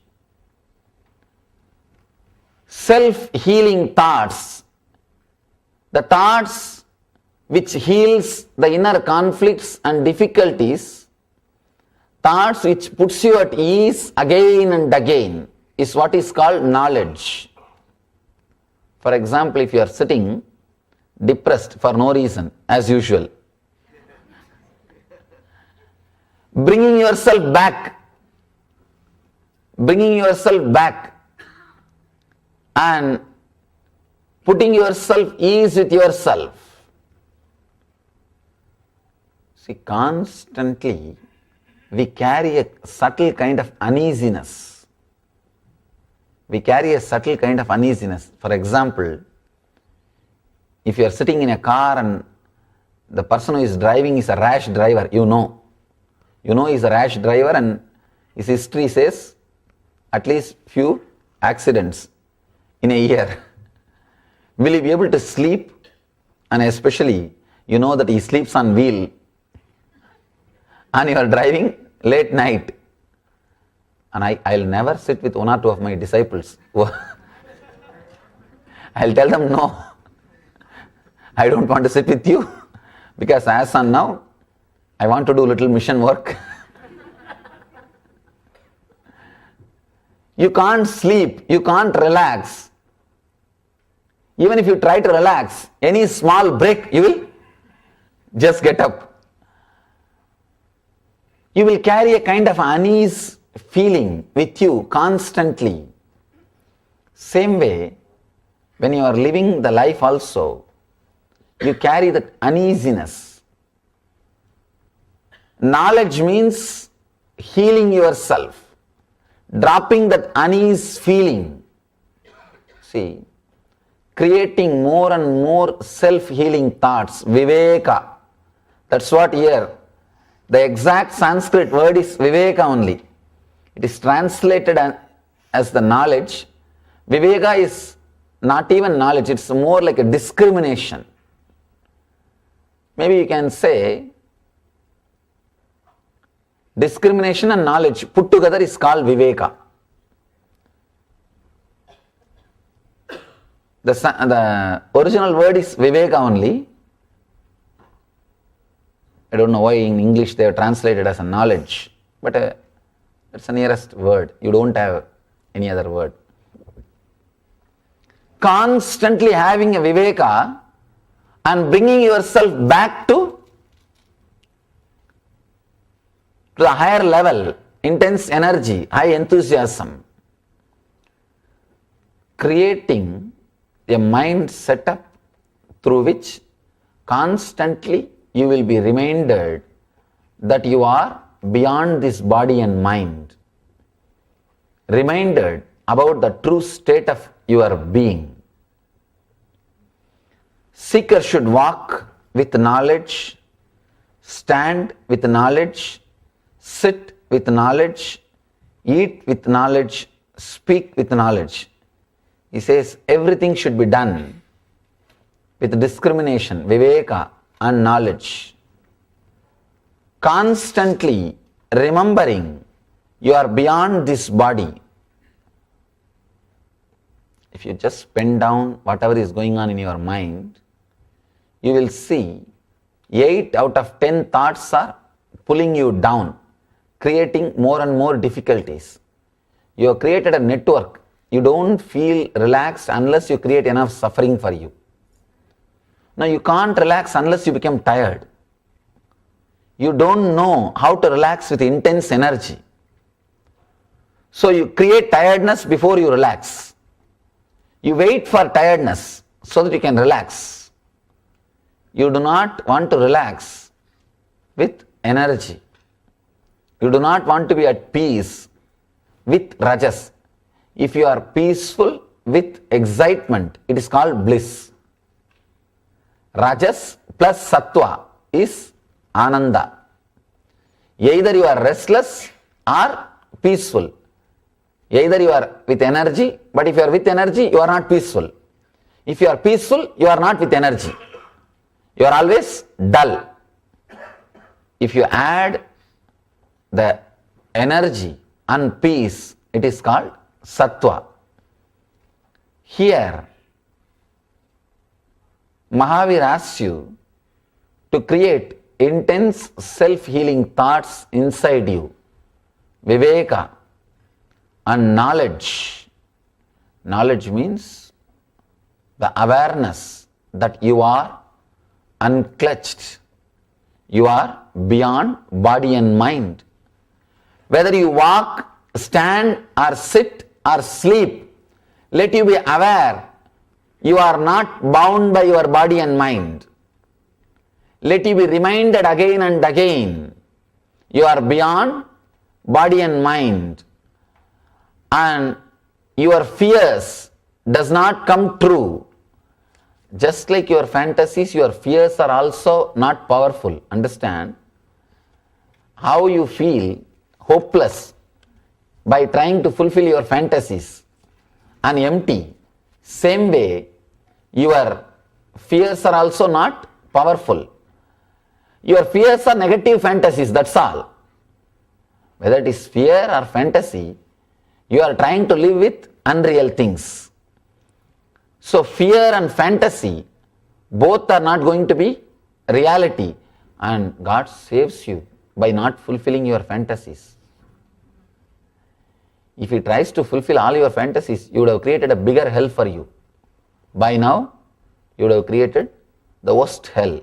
self-healing thoughts, the thoughts which heals the inner conflicts and difficulties, thoughts which puts you at ease again and again, is what is called knowledge. For example, if you are sitting depressed for no reason, as usual, bringing yourself back and putting yourself ease with yourself. See, constantly we carry a subtle kind of uneasiness. For example, if you are sitting in a car and the person who is driving is a rash driver, you know he's a rash driver, and his history says at least few accidents in a year. Will he be able to sleep? And especially, you know that he sleeps on wheel and you are driving late night. And I'll never sit with one or two of my disciples. I'll tell them, no, I don't want to sit with you, because as on now, I want to do little mission work. You can't sleep, you can't relax. Even if you try to relax, any small break, you will just get up. You will carry a kind of unease feeling with you constantly. Same way, when you are living the life also, you carry that uneasiness. Knowledge means healing yourself, dropping that unease feeling. See, creating more and more self-healing thoughts, viveka. That's what here, the exact Sanskrit word is viveka only. It is translated as the knowledge. Viveka is not even knowledge, it's more like a discrimination. Maybe you can say discrimination and knowledge put together is called viveka. The original word is viveka only. I don't know why in English they have translated as a knowledge, but it's the nearest word. You don't have any other word. Constantly having a viveka and bringing yourself back to the higher level, intense energy, high enthusiasm. Creating a mind setup through which constantly you will be reminded that you are beyond this body and mind. Reminded about the true state of your being. Seeker should walk with knowledge, stand with knowledge, sit with knowledge, eat with knowledge, speak with knowledge. He says everything should be done with discrimination, viveka and knowledge. Constantly remembering you are beyond this body. If you just pen down whatever is going on in your mind, you will see 8 out of 10 thoughts are pulling you down, creating more and more difficulties. You have created a network. You don't feel relaxed unless you create enough suffering for you. Now you can't relax unless you become tired. You don't know how to relax with intense energy. So you create tiredness before you relax. You wait for tiredness so that you can relax. You do not want to relax with energy. You do not want to be at peace with rajas. If you are peaceful with excitement, it is called bliss. Rajas plus sattva is ananda. Either you are restless or peaceful. Either you are with energy, but if you are with energy, you are not peaceful. If you are peaceful, you are not with energy. You are always dull. If you add the energy and peace, it is called sattva. Here, Mahavir asks you to create intense self-healing thoughts inside you, viveka and knowledge. Knowledge means the awareness that you are unclutched, you are beyond body and mind. Whether you walk, stand or sit or sleep, let you be aware you are not bound by your body and mind. Let you be reminded again and again you are beyond body and mind, and your fears does not come true. Just like your fantasies, your fears are also not powerful. Understand? How you feel hopeless by trying to fulfill your fantasies and empty, same way your fears are also not powerful. Your fears are negative fantasies, that's all. Whether it is fear or fantasy, you are trying to live with unreal things. So fear and fantasy, both are not going to be reality, and God saves you by not fulfilling your fantasies. If He tries to fulfill all your fantasies, you would have created a bigger hell for you. By now, you would have created the worst hell.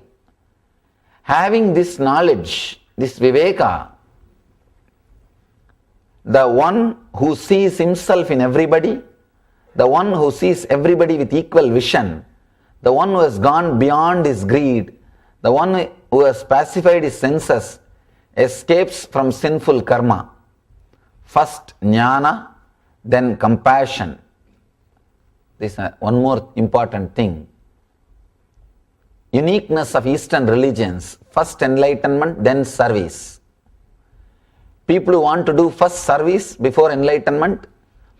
Having this knowledge, this viveka, the one who sees himself in everybody, the one who sees everybody with equal vision, the one who has gone beyond his greed, the one who has pacified his senses, escapes from sinful karma. First jnana, then compassion. This is one more important thing. Uniqueness of Eastern religions, first enlightenment, then service. People who want to do first service before enlightenment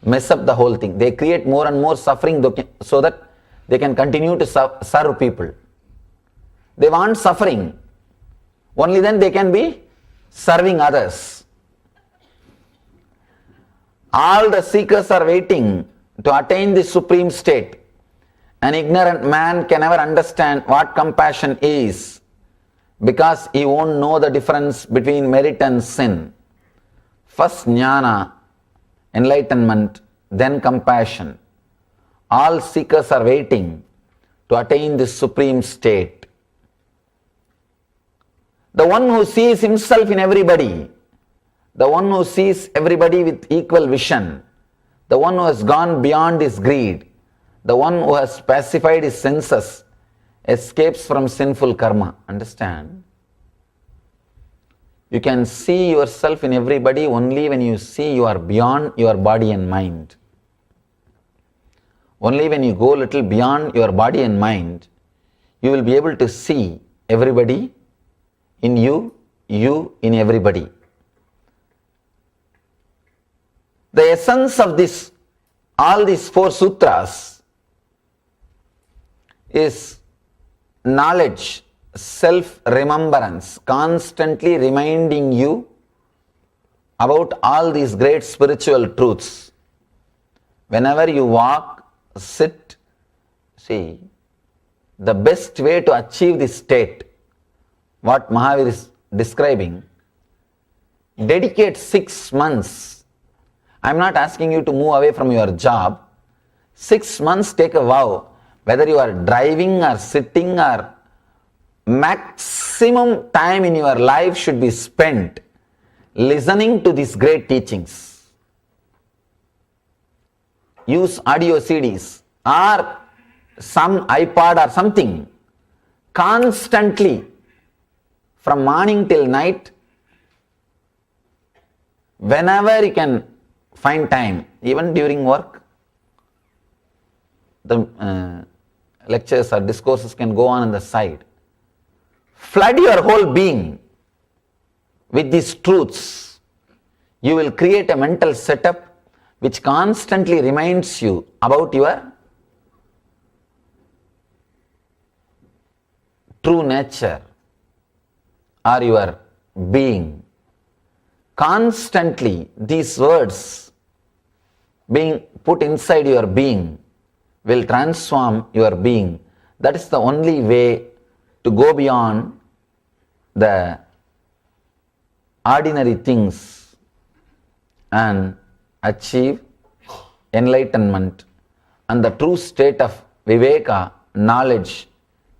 mess up the whole thing. They create more and more suffering so that they can continue to serve people. They want suffering. Only then they can be serving others. All the seekers are waiting to attain the supreme state. An ignorant man can never understand what compassion is because he won't know the difference between merit and sin. First jnana, enlightenment, then compassion. All seekers are waiting to attain this supreme state. The one who sees himself in everybody, the one who sees everybody with equal vision, the one who has gone beyond his greed, the one who has pacified his senses, escapes from sinful karma. Understand? You can see yourself in everybody only when you see you are beyond your body and mind. Only when you go a little beyond your body and mind, you will be able to see everybody in you, you in everybody. The essence of this, all these 4 sutras is knowledge, self-remembrance, constantly reminding you about all these great spiritual truths. Whenever you walk, sit, see, the best way to achieve this state, what Mahavir is describing, dedicate 6 months. I am not asking you to move away from your job. 6 months, take a vow, whether you are driving or sitting, or maximum time in your life should be spent listening to these great teachings. Use audio CDs or some iPod or something constantly from morning till night, whenever you can find time, even during work. The lectures or discourses can go on the side. Flood your whole being with these truths. You will create a mental setup which constantly reminds you about your true nature or your being. Constantly these words being put inside your being will transform your being. That is the only way to go beyond the ordinary things and achieve enlightenment and the true state of viveka, knowledge,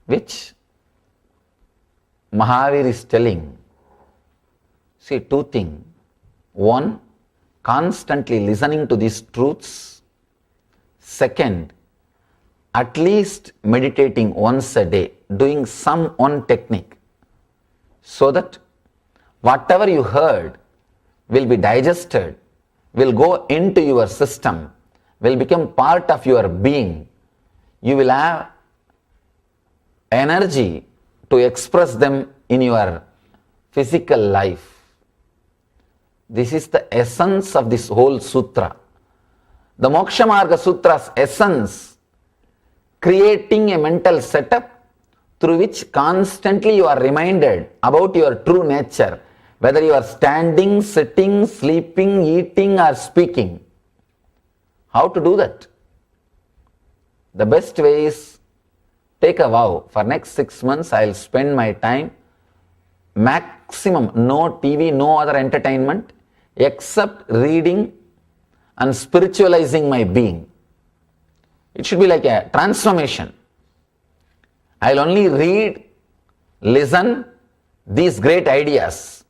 which Mahavir is telling. See, two things. One, constantly listening to these truths. Second, at least meditating once a day, doing some one technique, so that whatever you heard will be digested, will go into your system, will become part of your being. You will have energy to express them in your physical life. This is the essence of this whole sutra. The Moksha Marga Sutra's essence, creating a mental setup through which constantly you are reminded about your true nature, whether you are standing, sitting, sleeping, eating or speaking. How to do that? The best way is take a vow. For next 6 months I will spend my time maximum no TV, no other entertainment except reading and spiritualizing my being. It should be like a transformation. I will only read, listen these great ideas,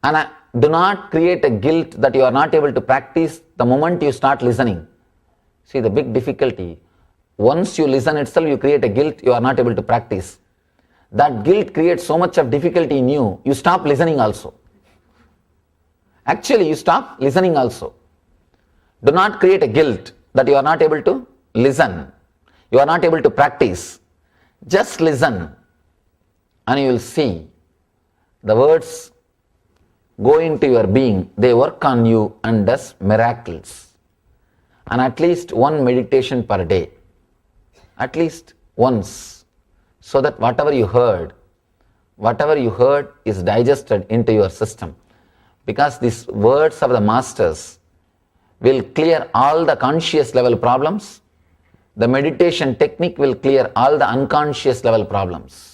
and do not create a guilt that you are not able to practice the moment you start listening. See the big difficulty. Once you listen itself, you create a guilt, you are not able to practice. That guilt creates so much of difficulty in you, you stop listening also. Actually, you stop listening also. Do not create a guilt that you are not able to listen, you are not able to practice. Just listen and you will see the words go into your being, they work on you and does miracles. And at least one meditation per day, at least once, so that whatever you heard is digested into your system. Because these words of the masters will clear all the conscious level problems. The meditation technique will clear all the unconscious level problems.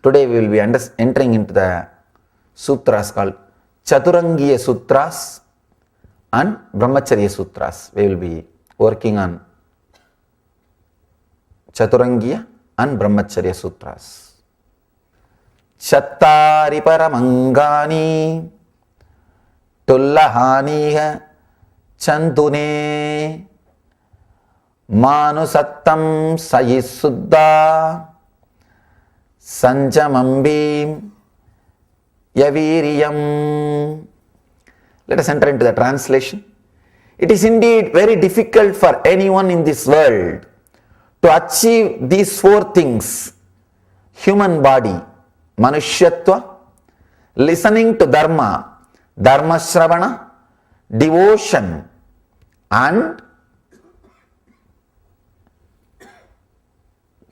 Today we will be entering into the sutras called Chaturangiya Sutras and Brahmacharya Sutras. We will be working on Chaturangiya and Brahmacharya Sutras. Chattari paramangani tullahaniha chantune manusattam sayisuddha Sanjamambim Yaviriyam. Let us enter into the translation. It is indeed very difficult for anyone in this world to achieve these four things: human body, Manushyatva, listening to Dharma, Dharma Shravana, devotion, and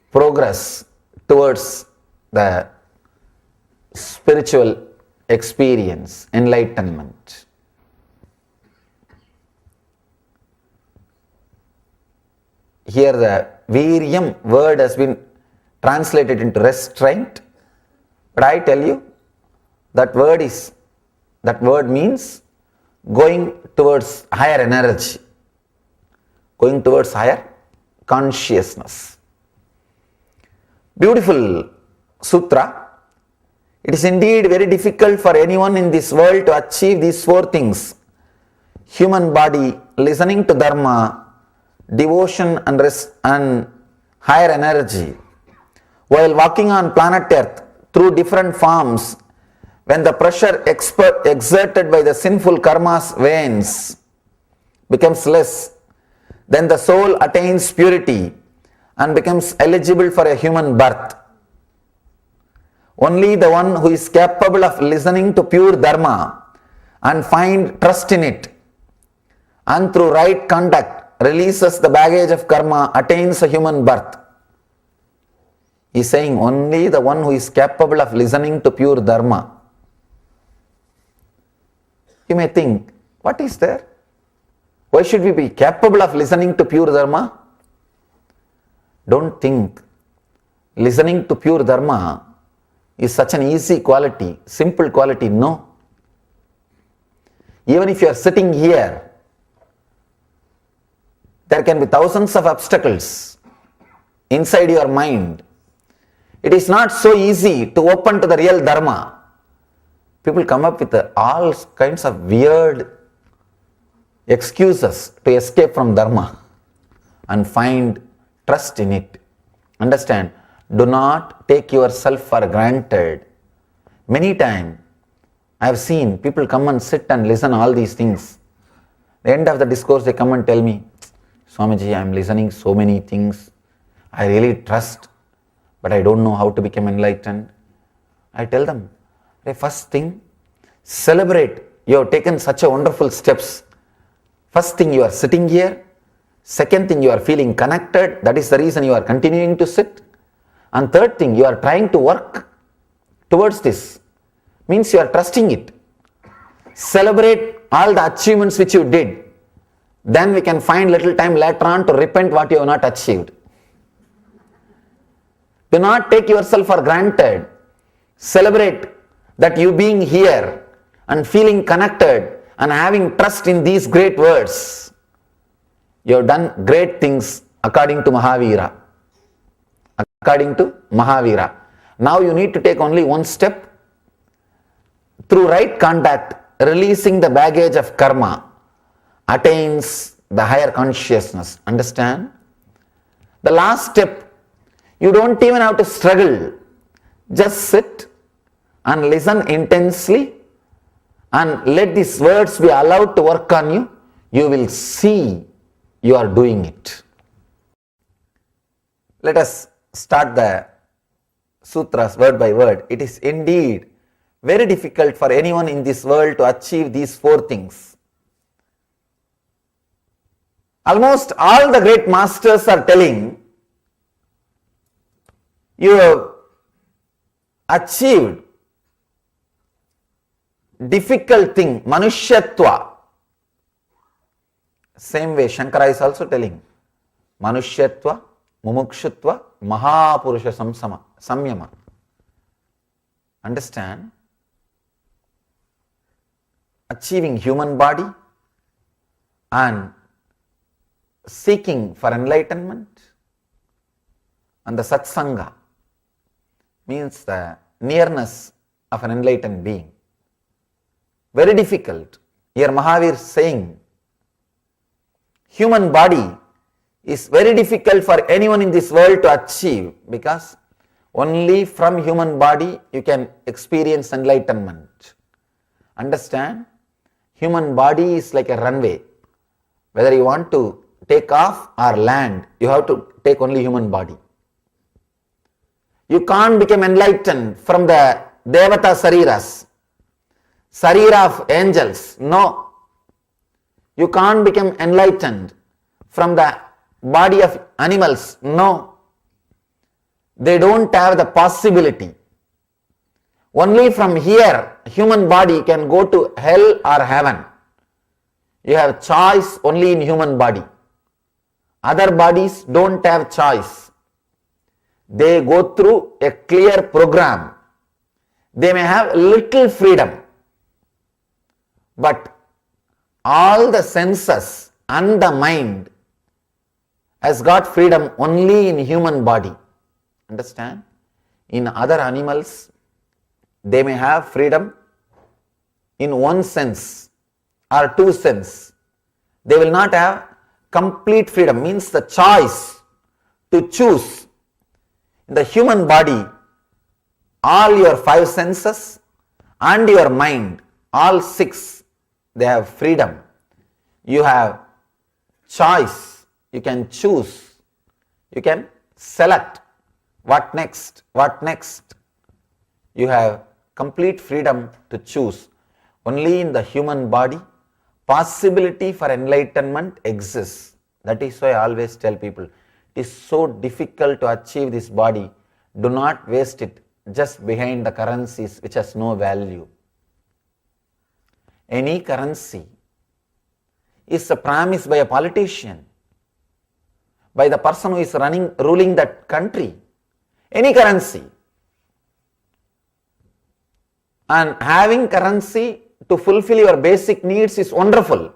progress towards the spiritual experience, enlightenment. Here the Viryam word has been translated into restraint, but I tell you that word means going towards higher energy, going towards higher consciousness. Beautiful sutra. It is indeed very difficult for anyone in this world to achieve these four things: human body, listening to Dharma, devotion and higher energy. While walking on planet Earth through different forms, when the pressure exerted by the sinful karma's veins becomes less, then the soul attains purity and becomes eligible for a human birth. Only the one who is capable of listening to pure dharma and find trust in it, and through right conduct releases the baggage of karma, attains a human birth. He is saying only the one who is capable of listening to pure dharma. You may think, what is there? Why should we be capable of listening to pure dharma? Don't think listening to pure dharma is such an easy quality, simple quality. No. Even if you are sitting here, there can be thousands of obstacles inside your mind. It is not so easy to open to the real dharma. People come up with all kinds of weird excuses to escape from dharma and find trust in it. Understand? Do not take yourself for granted. Many times I have seen people come and sit and listen all these things. At the end of the discourse they come and tell me, Swamiji, I am listening so many things. I really trust, but I don't know how to become enlightened. I tell them, the first thing, celebrate. You have taken such a wonderful steps. First thing, you are sitting here. Second thing, you are feeling connected. That is the reason you are continuing to sit. And third thing, you are trying to work towards this. Means you are trusting it. Celebrate all the achievements which you did. Then we can find little time later on to repent what you have not achieved. Do not take yourself for granted. Celebrate that you being here and feeling connected and having trust in these great words. You have done great things according to Mahavira. According to Mahavira. Now you need to take only one step. Through right contact, releasing the baggage of karma attains the higher consciousness. Understand? The last step, you don't even have to struggle. Just sit and listen intensely and let these words be allowed to work on you. You will see you are doing it. Let us start the sutras word by word. It is indeed very difficult for anyone in this world to achieve these four things. Almost all the great masters are telling, you have achieved difficult thing, manushyatva. Same way Shankara is also telling, manushyatva, mumukshutva, mahapurusha samyama. Understand? Achieving human body and seeking for enlightenment, and the satsanga means the nearness of an enlightened being. Very difficult. Here Mahavir is saying, human body is very difficult for anyone in this world to achieve, because only from human body you can experience enlightenment. Understand? Human body is like a runway. Whether you want to take off or land, you have to take only human body. You can't become enlightened from the Devata Sariras, Sarira of angels. No. You can't become enlightened from the body of animals. No. They don't have the possibility. Only from here, human body can go to hell or heaven. You have choice only in human body. Other bodies don't have choice. They go through a clear program. They may have little freedom, but all the senses and the mind has got freedom only in human body. Understand? In other animals, they may have freedom in one sense or two sense. They will not have complete freedom, means the choice to choose. In the human body, all your five senses and your mind, all six, they have freedom. You have choice. You can choose. You can select what next, what next. You have complete freedom to choose. Only in the human body, possibility for enlightenment exists. That is why I always tell people, it is so difficult to achieve this body. Do not waste it just behind the currencies which has no value. Any currency is a promise by a politician, by the person who is ruling that country. Any currency. And having currency to fulfill your basic needs is wonderful.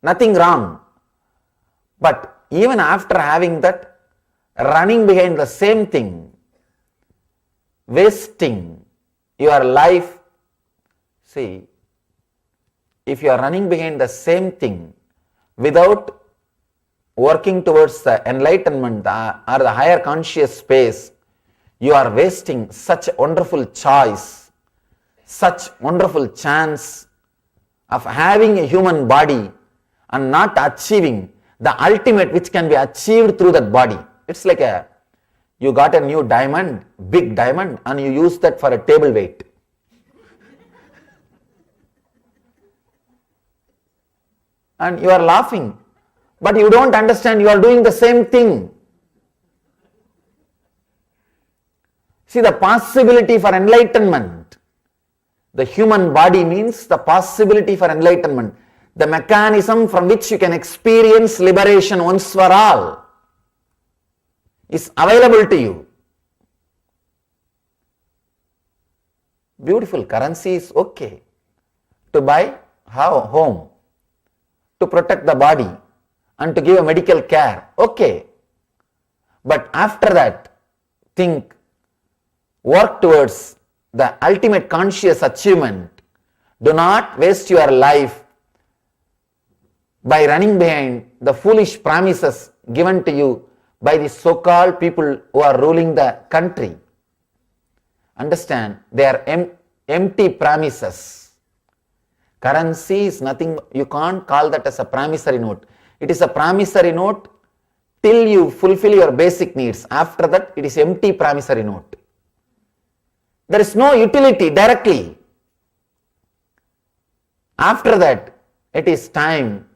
Nothing wrong. But even after having that, running behind the same thing, wasting your life. See, if you are running behind the same thing without working towards the enlightenment or the higher conscious space, you are wasting such a wonderful choice, such wonderful chance of having a human body and not achieving the ultimate which can be achieved through that body. It's like you got a new diamond, big diamond, and you use that for a table weight. And you are laughing, but you don't understand you are doing the same thing. See, the possibility for enlightenment. The human body means the possibility for enlightenment, the mechanism from which you can experience liberation once for all is available to you. Beautiful currency is okay to buy home, to protect the body and to give a medical care, okay. But after that, think, work towards the ultimate conscious achievement. Do not waste your life by running behind the foolish promises given to you by the so-called people who are ruling the country. Understand, they are empty promises. Currency is nothing, you can't call that as a promissory note. It is a promissory note till you fulfill your basic needs. After that, it is empty promissory note. There is no utility directly. After that, it is time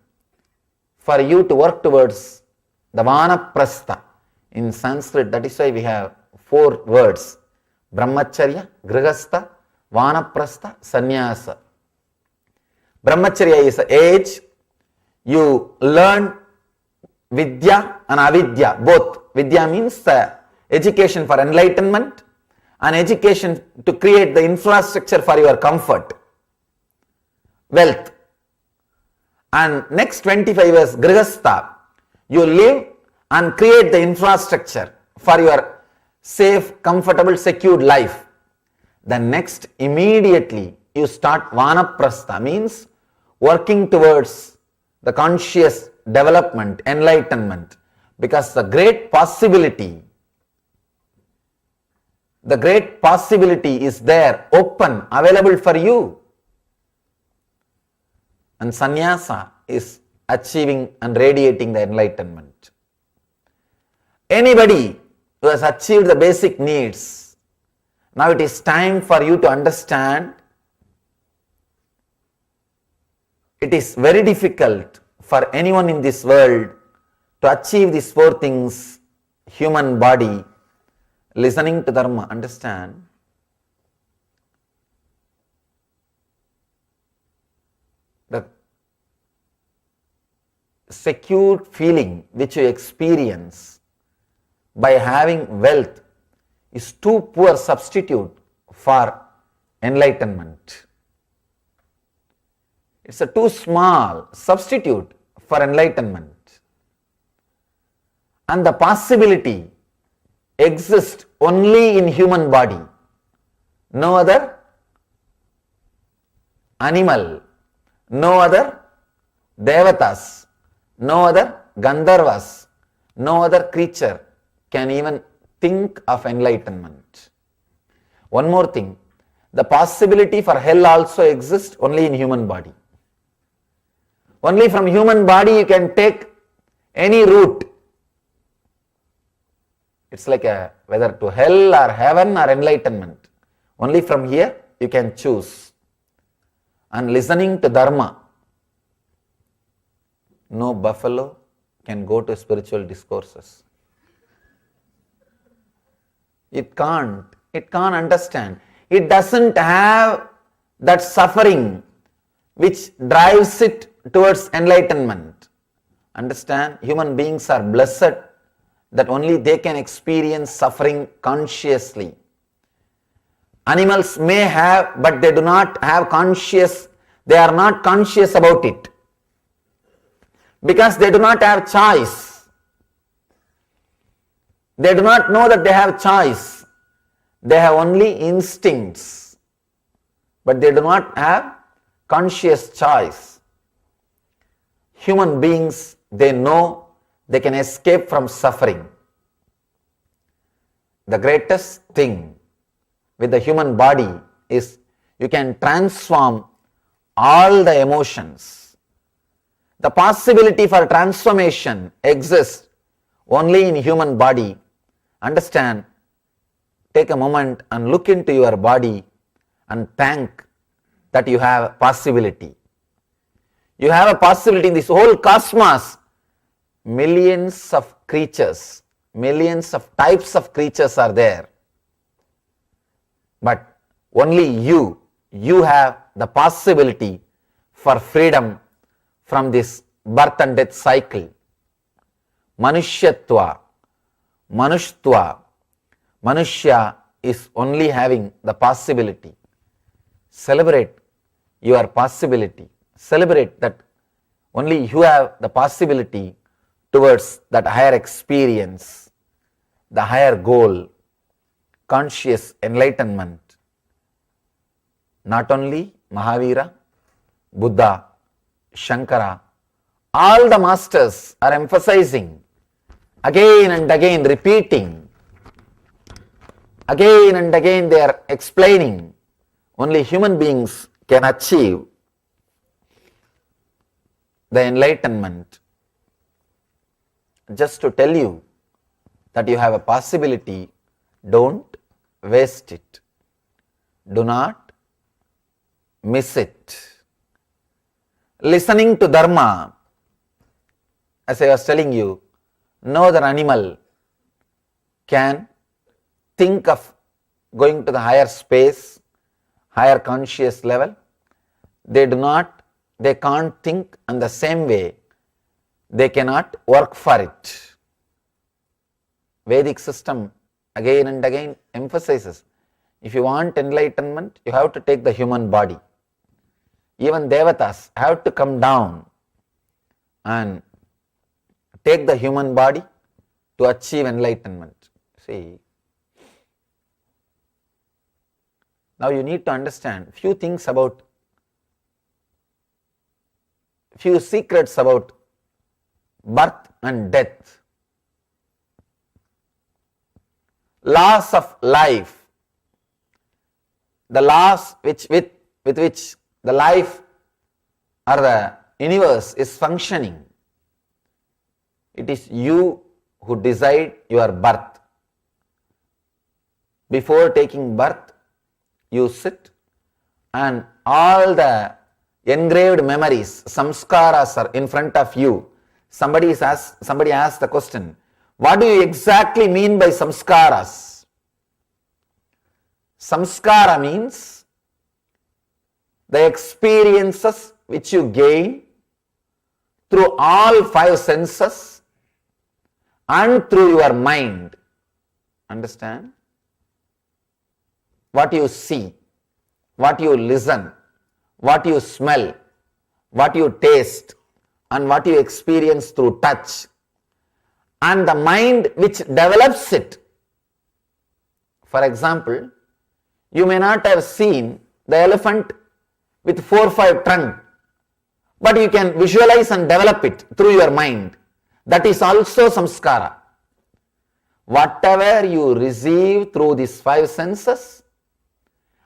for you to work towards the vanaprastha. In Sanskrit, that is why we have 4 words. Brahmacharya, Grihastha, Vanaprastha, Sannyasa. Brahmacharya is age. You learn Vidya and Avidya, both. Vidya means education for enlightenment and education to create the infrastructure for your comfort, wealth. And next 25 years, Grihastha, you live and create the infrastructure for your safe, comfortable, secured life. Then next, immediately, you start Vanaprastha, means working towards the conscious development, enlightenment, because the great possibility is there, open, available for you. And sannyasa is achieving and radiating the enlightenment. Anybody who has achieved the basic needs, now it is time for you to understand it is very difficult for anyone in this world to achieve these 4 things: human body, listening to Dharma. Understand? The secure feeling which you experience by having wealth is too poor substitute for enlightenment. It's a too small substitute for enlightenment. And the possibility exists only in human body. No other animal, no other devatas, no other gandharvas, no other creature can even think of enlightenment. One more thing, the possibility for hell also exists only in human body. Only from human body you can take any route. It's like whether to hell or heaven or enlightenment. Only from here you can choose. And listening to Dharma, no buffalo can go to spiritual discourses. It can't understand. It doesn't have that suffering which drives it towards enlightenment. Understand? Human beings are blessed that only they can experience suffering consciously. Animals may have, but they do not have they are not conscious about it. Because they do not have choice. They do not know that they have choice. They have only instincts. But they do not have conscious choice. Human beings, they know they can escape from suffering. The greatest thing with the human body is you can transform all the emotions. The possibility for transformation exists only in human body. Understand, take a moment and look into your body and thank that you have possibility. You have a possibility in this whole cosmos. Millions of creatures, millions of types of creatures are there. But only you have the possibility for freedom from this birth and death cycle. Manushyatva, Manushya is only having the possibility. Celebrate your possibility. Celebrate that only you have the possibility towards that higher experience, the higher goal, conscious enlightenment. Not only Mahavira, Buddha, Shankara, all the masters are emphasizing, again and again repeating, again and again they are explaining, only human beings can achieve the enlightenment. Just to tell you that you have a possibility, don't waste it. Do not miss it. Listening to Dharma, as I was telling you, no other animal can think of going to the higher space, higher conscious level. They can't think in the same way. They cannot work for it. Vedic system again and again emphasizes, if you want enlightenment, you have to take the human body. Even devatas have to come down and take the human body to achieve enlightenment. See, now you need to understand few secrets about birth and death. Laws of life, the laws with which the life or the universe is functioning. It is you who decide your birth. Before taking birth, you sit and all the engraved memories, samskaras are in front of you. Somebody asked the question, what do you exactly mean by samskaras? Samskara means the experiences which you gain through all five senses and through your mind. Understand? What you see, what you listen, what you smell, what you taste, and what you experience through touch, and the mind which develops it. For example, you may not have seen the elephant with 4 or 5 trunk, but you can visualize and develop it through your mind. That is also samskara. whatever you receive through these five senses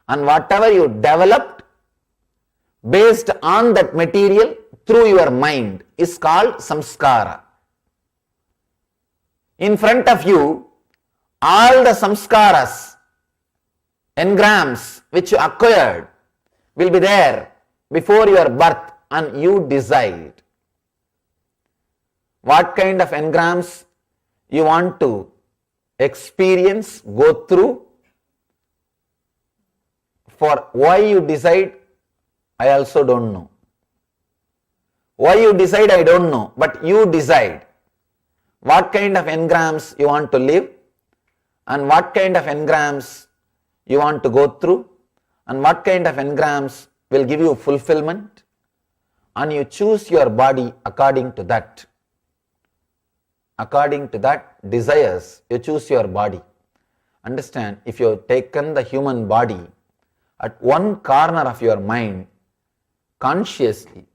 and whatever you developed based on that material through your mind is called samskara. In front of you, all the samskaras, engrams which you acquired will be there before your birth, and you decide what kind of engrams you want to experience, go through. For why you decide, I also don't know. Why you decide, I don't know, but you decide what kind of engrams you want to live and what kind of engrams you want to go through and what kind of engrams will give you fulfillment, and you choose your body according to that. According to that desires, you choose your body. Understand, if you have taken the human body at one corner of your mind, consciously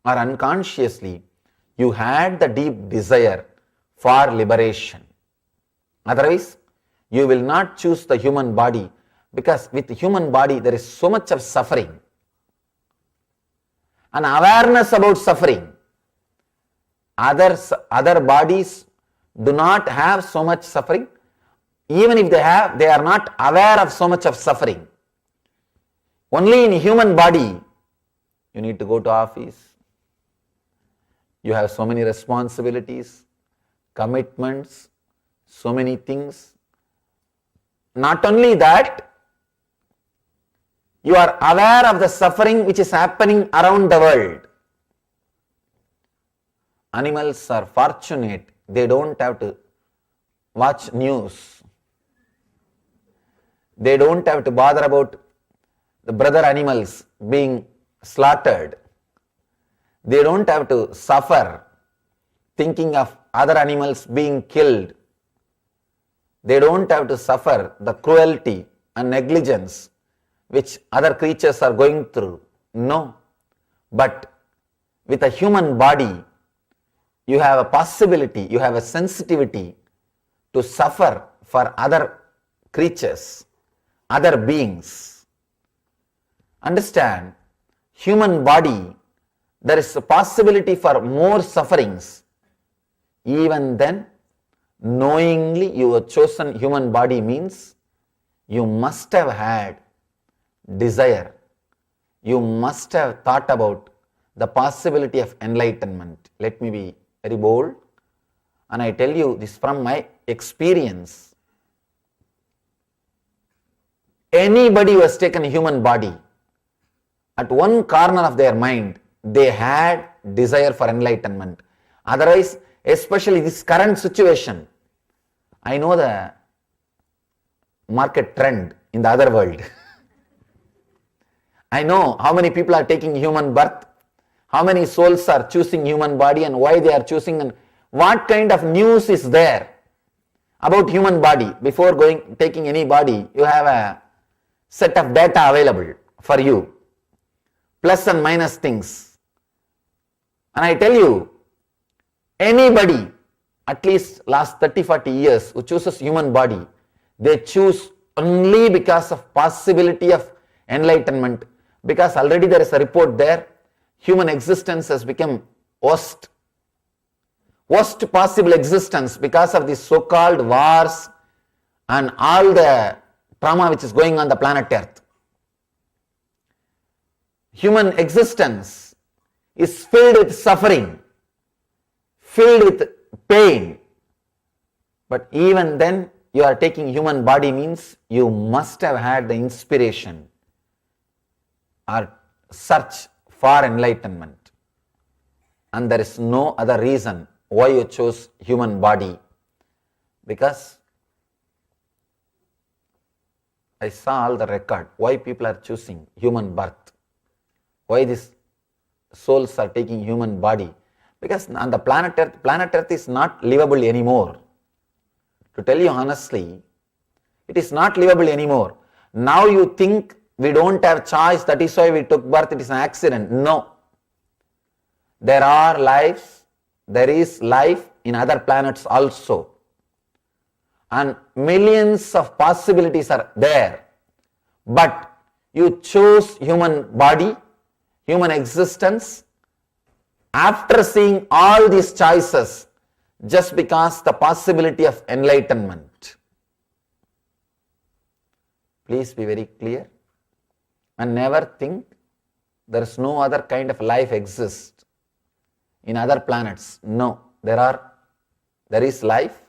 or unconsciously, you had the deep desire for liberation. Otherwise, you will not choose the human body, because with the human body there is so much of suffering. An awareness about suffering. Other bodies do not have so much suffering. Even if they have, they are not aware of so much of suffering. Only in human body, you need to go to office. You have so many responsibilities, commitments, so many things. Not only that, you are aware of the suffering which is happening around the world. Animals are fortunate, they don't have to watch news. They don't have to bother about the brother animals being slaughtered. They don't have to suffer thinking of other animals being killed. They don't have to suffer the cruelty and negligence which other creatures are going through. No. But with a human body, you have a possibility, you have a sensitivity to suffer for other creatures, other beings. Understand, human body, there is a possibility for more sufferings. Even then, knowingly you have chosen human body means you must have had desire. You must have thought about the possibility of enlightenment. Let me be very bold, and I tell you this from my experience. Anybody who has taken a human body, at one corner of their mind, they had desire for enlightenment. Otherwise, especially this current situation, I know the market trend in the other world. I know how many people are taking human birth, how many souls are choosing human body and why they are choosing, and what kind of news is there about human body. Before taking any body, you have a set of data available for you, plus and minus things. And I tell you, anybody, at least last 30-40 years, who chooses human body, they choose only because of possibility of enlightenment, because already there is a report there, human existence has become worst possible existence because of these so-called wars and all the trauma which is going on the planet Earth. Human existence is filled with suffering, filled with pain. But even then, you are taking human body means you must have had the inspiration or search for enlightenment. And there is no other reason why you chose human body, because I saw all the record why people are choosing human birth, why these souls are taking human body, because on the planet Earth is not livable anymore. To tell you honestly, it is not livable anymore. Now you think we don't have choice, that is why we took birth, it is an accident. No. There are lives, there is life in other planets also. and millions of possibilities are there, but you chose human body, human existence, after seeing all these choices, just because the possibility of enlightenment. Please be very clear and never think there is no other kind of life exists in other planets. No, there is life.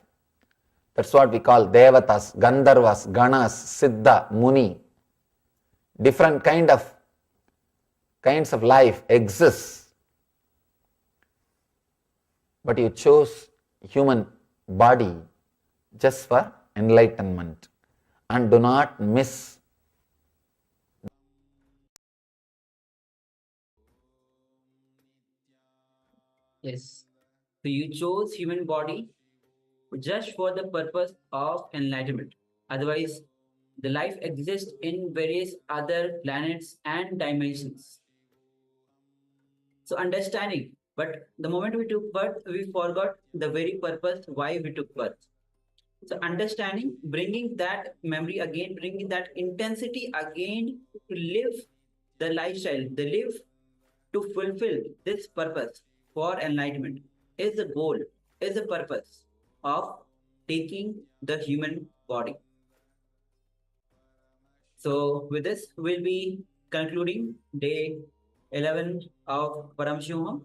That's what we call Devatas, Gandharvas, Ganas, Siddha, Muni. Different kinds of life exists. But you chose human body just for enlightenment. And do not miss. Yes. So you chose human body just for the purpose of enlightenment. Otherwise, the life exists in various other planets and dimensions. So understanding, but the moment we took birth, we forgot the very purpose why we took birth. So understanding, bringing that memory again, bringing that intensity again to live the lifestyle, the live to fulfill this purpose for enlightenment is the goal, is the purpose of taking the human body. So with this, we'll be concluding day 11 of Paramashivoham,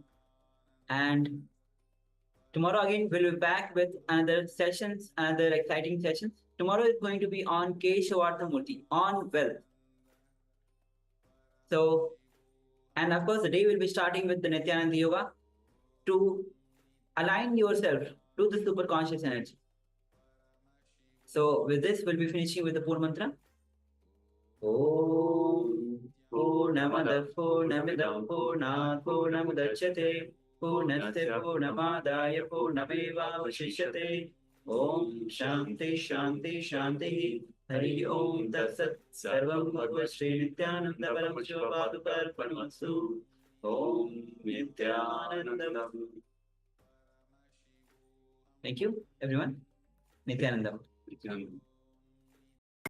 and tomorrow again we'll be back with another sessions, another exciting sessions. Tomorrow is going to be on Keshavarthamurti, on wealth. So, and of course, the day will be starting with the Nithyananda Yoga to align yourself to the super conscious energy. So, with this, we'll be finishing with the Pur Mantra. Om Purnamada Purnamidam Purnat Purnamudachyate Purnasya Purnamadaya Purnamevavashishyate Om Shanti Shanti Shanti Hari Om Tat Sat Sarvam Bhagavad Shri Nithyananda Paramashivoham Om Nithyananda. Thank you, everyone. Nithyananda.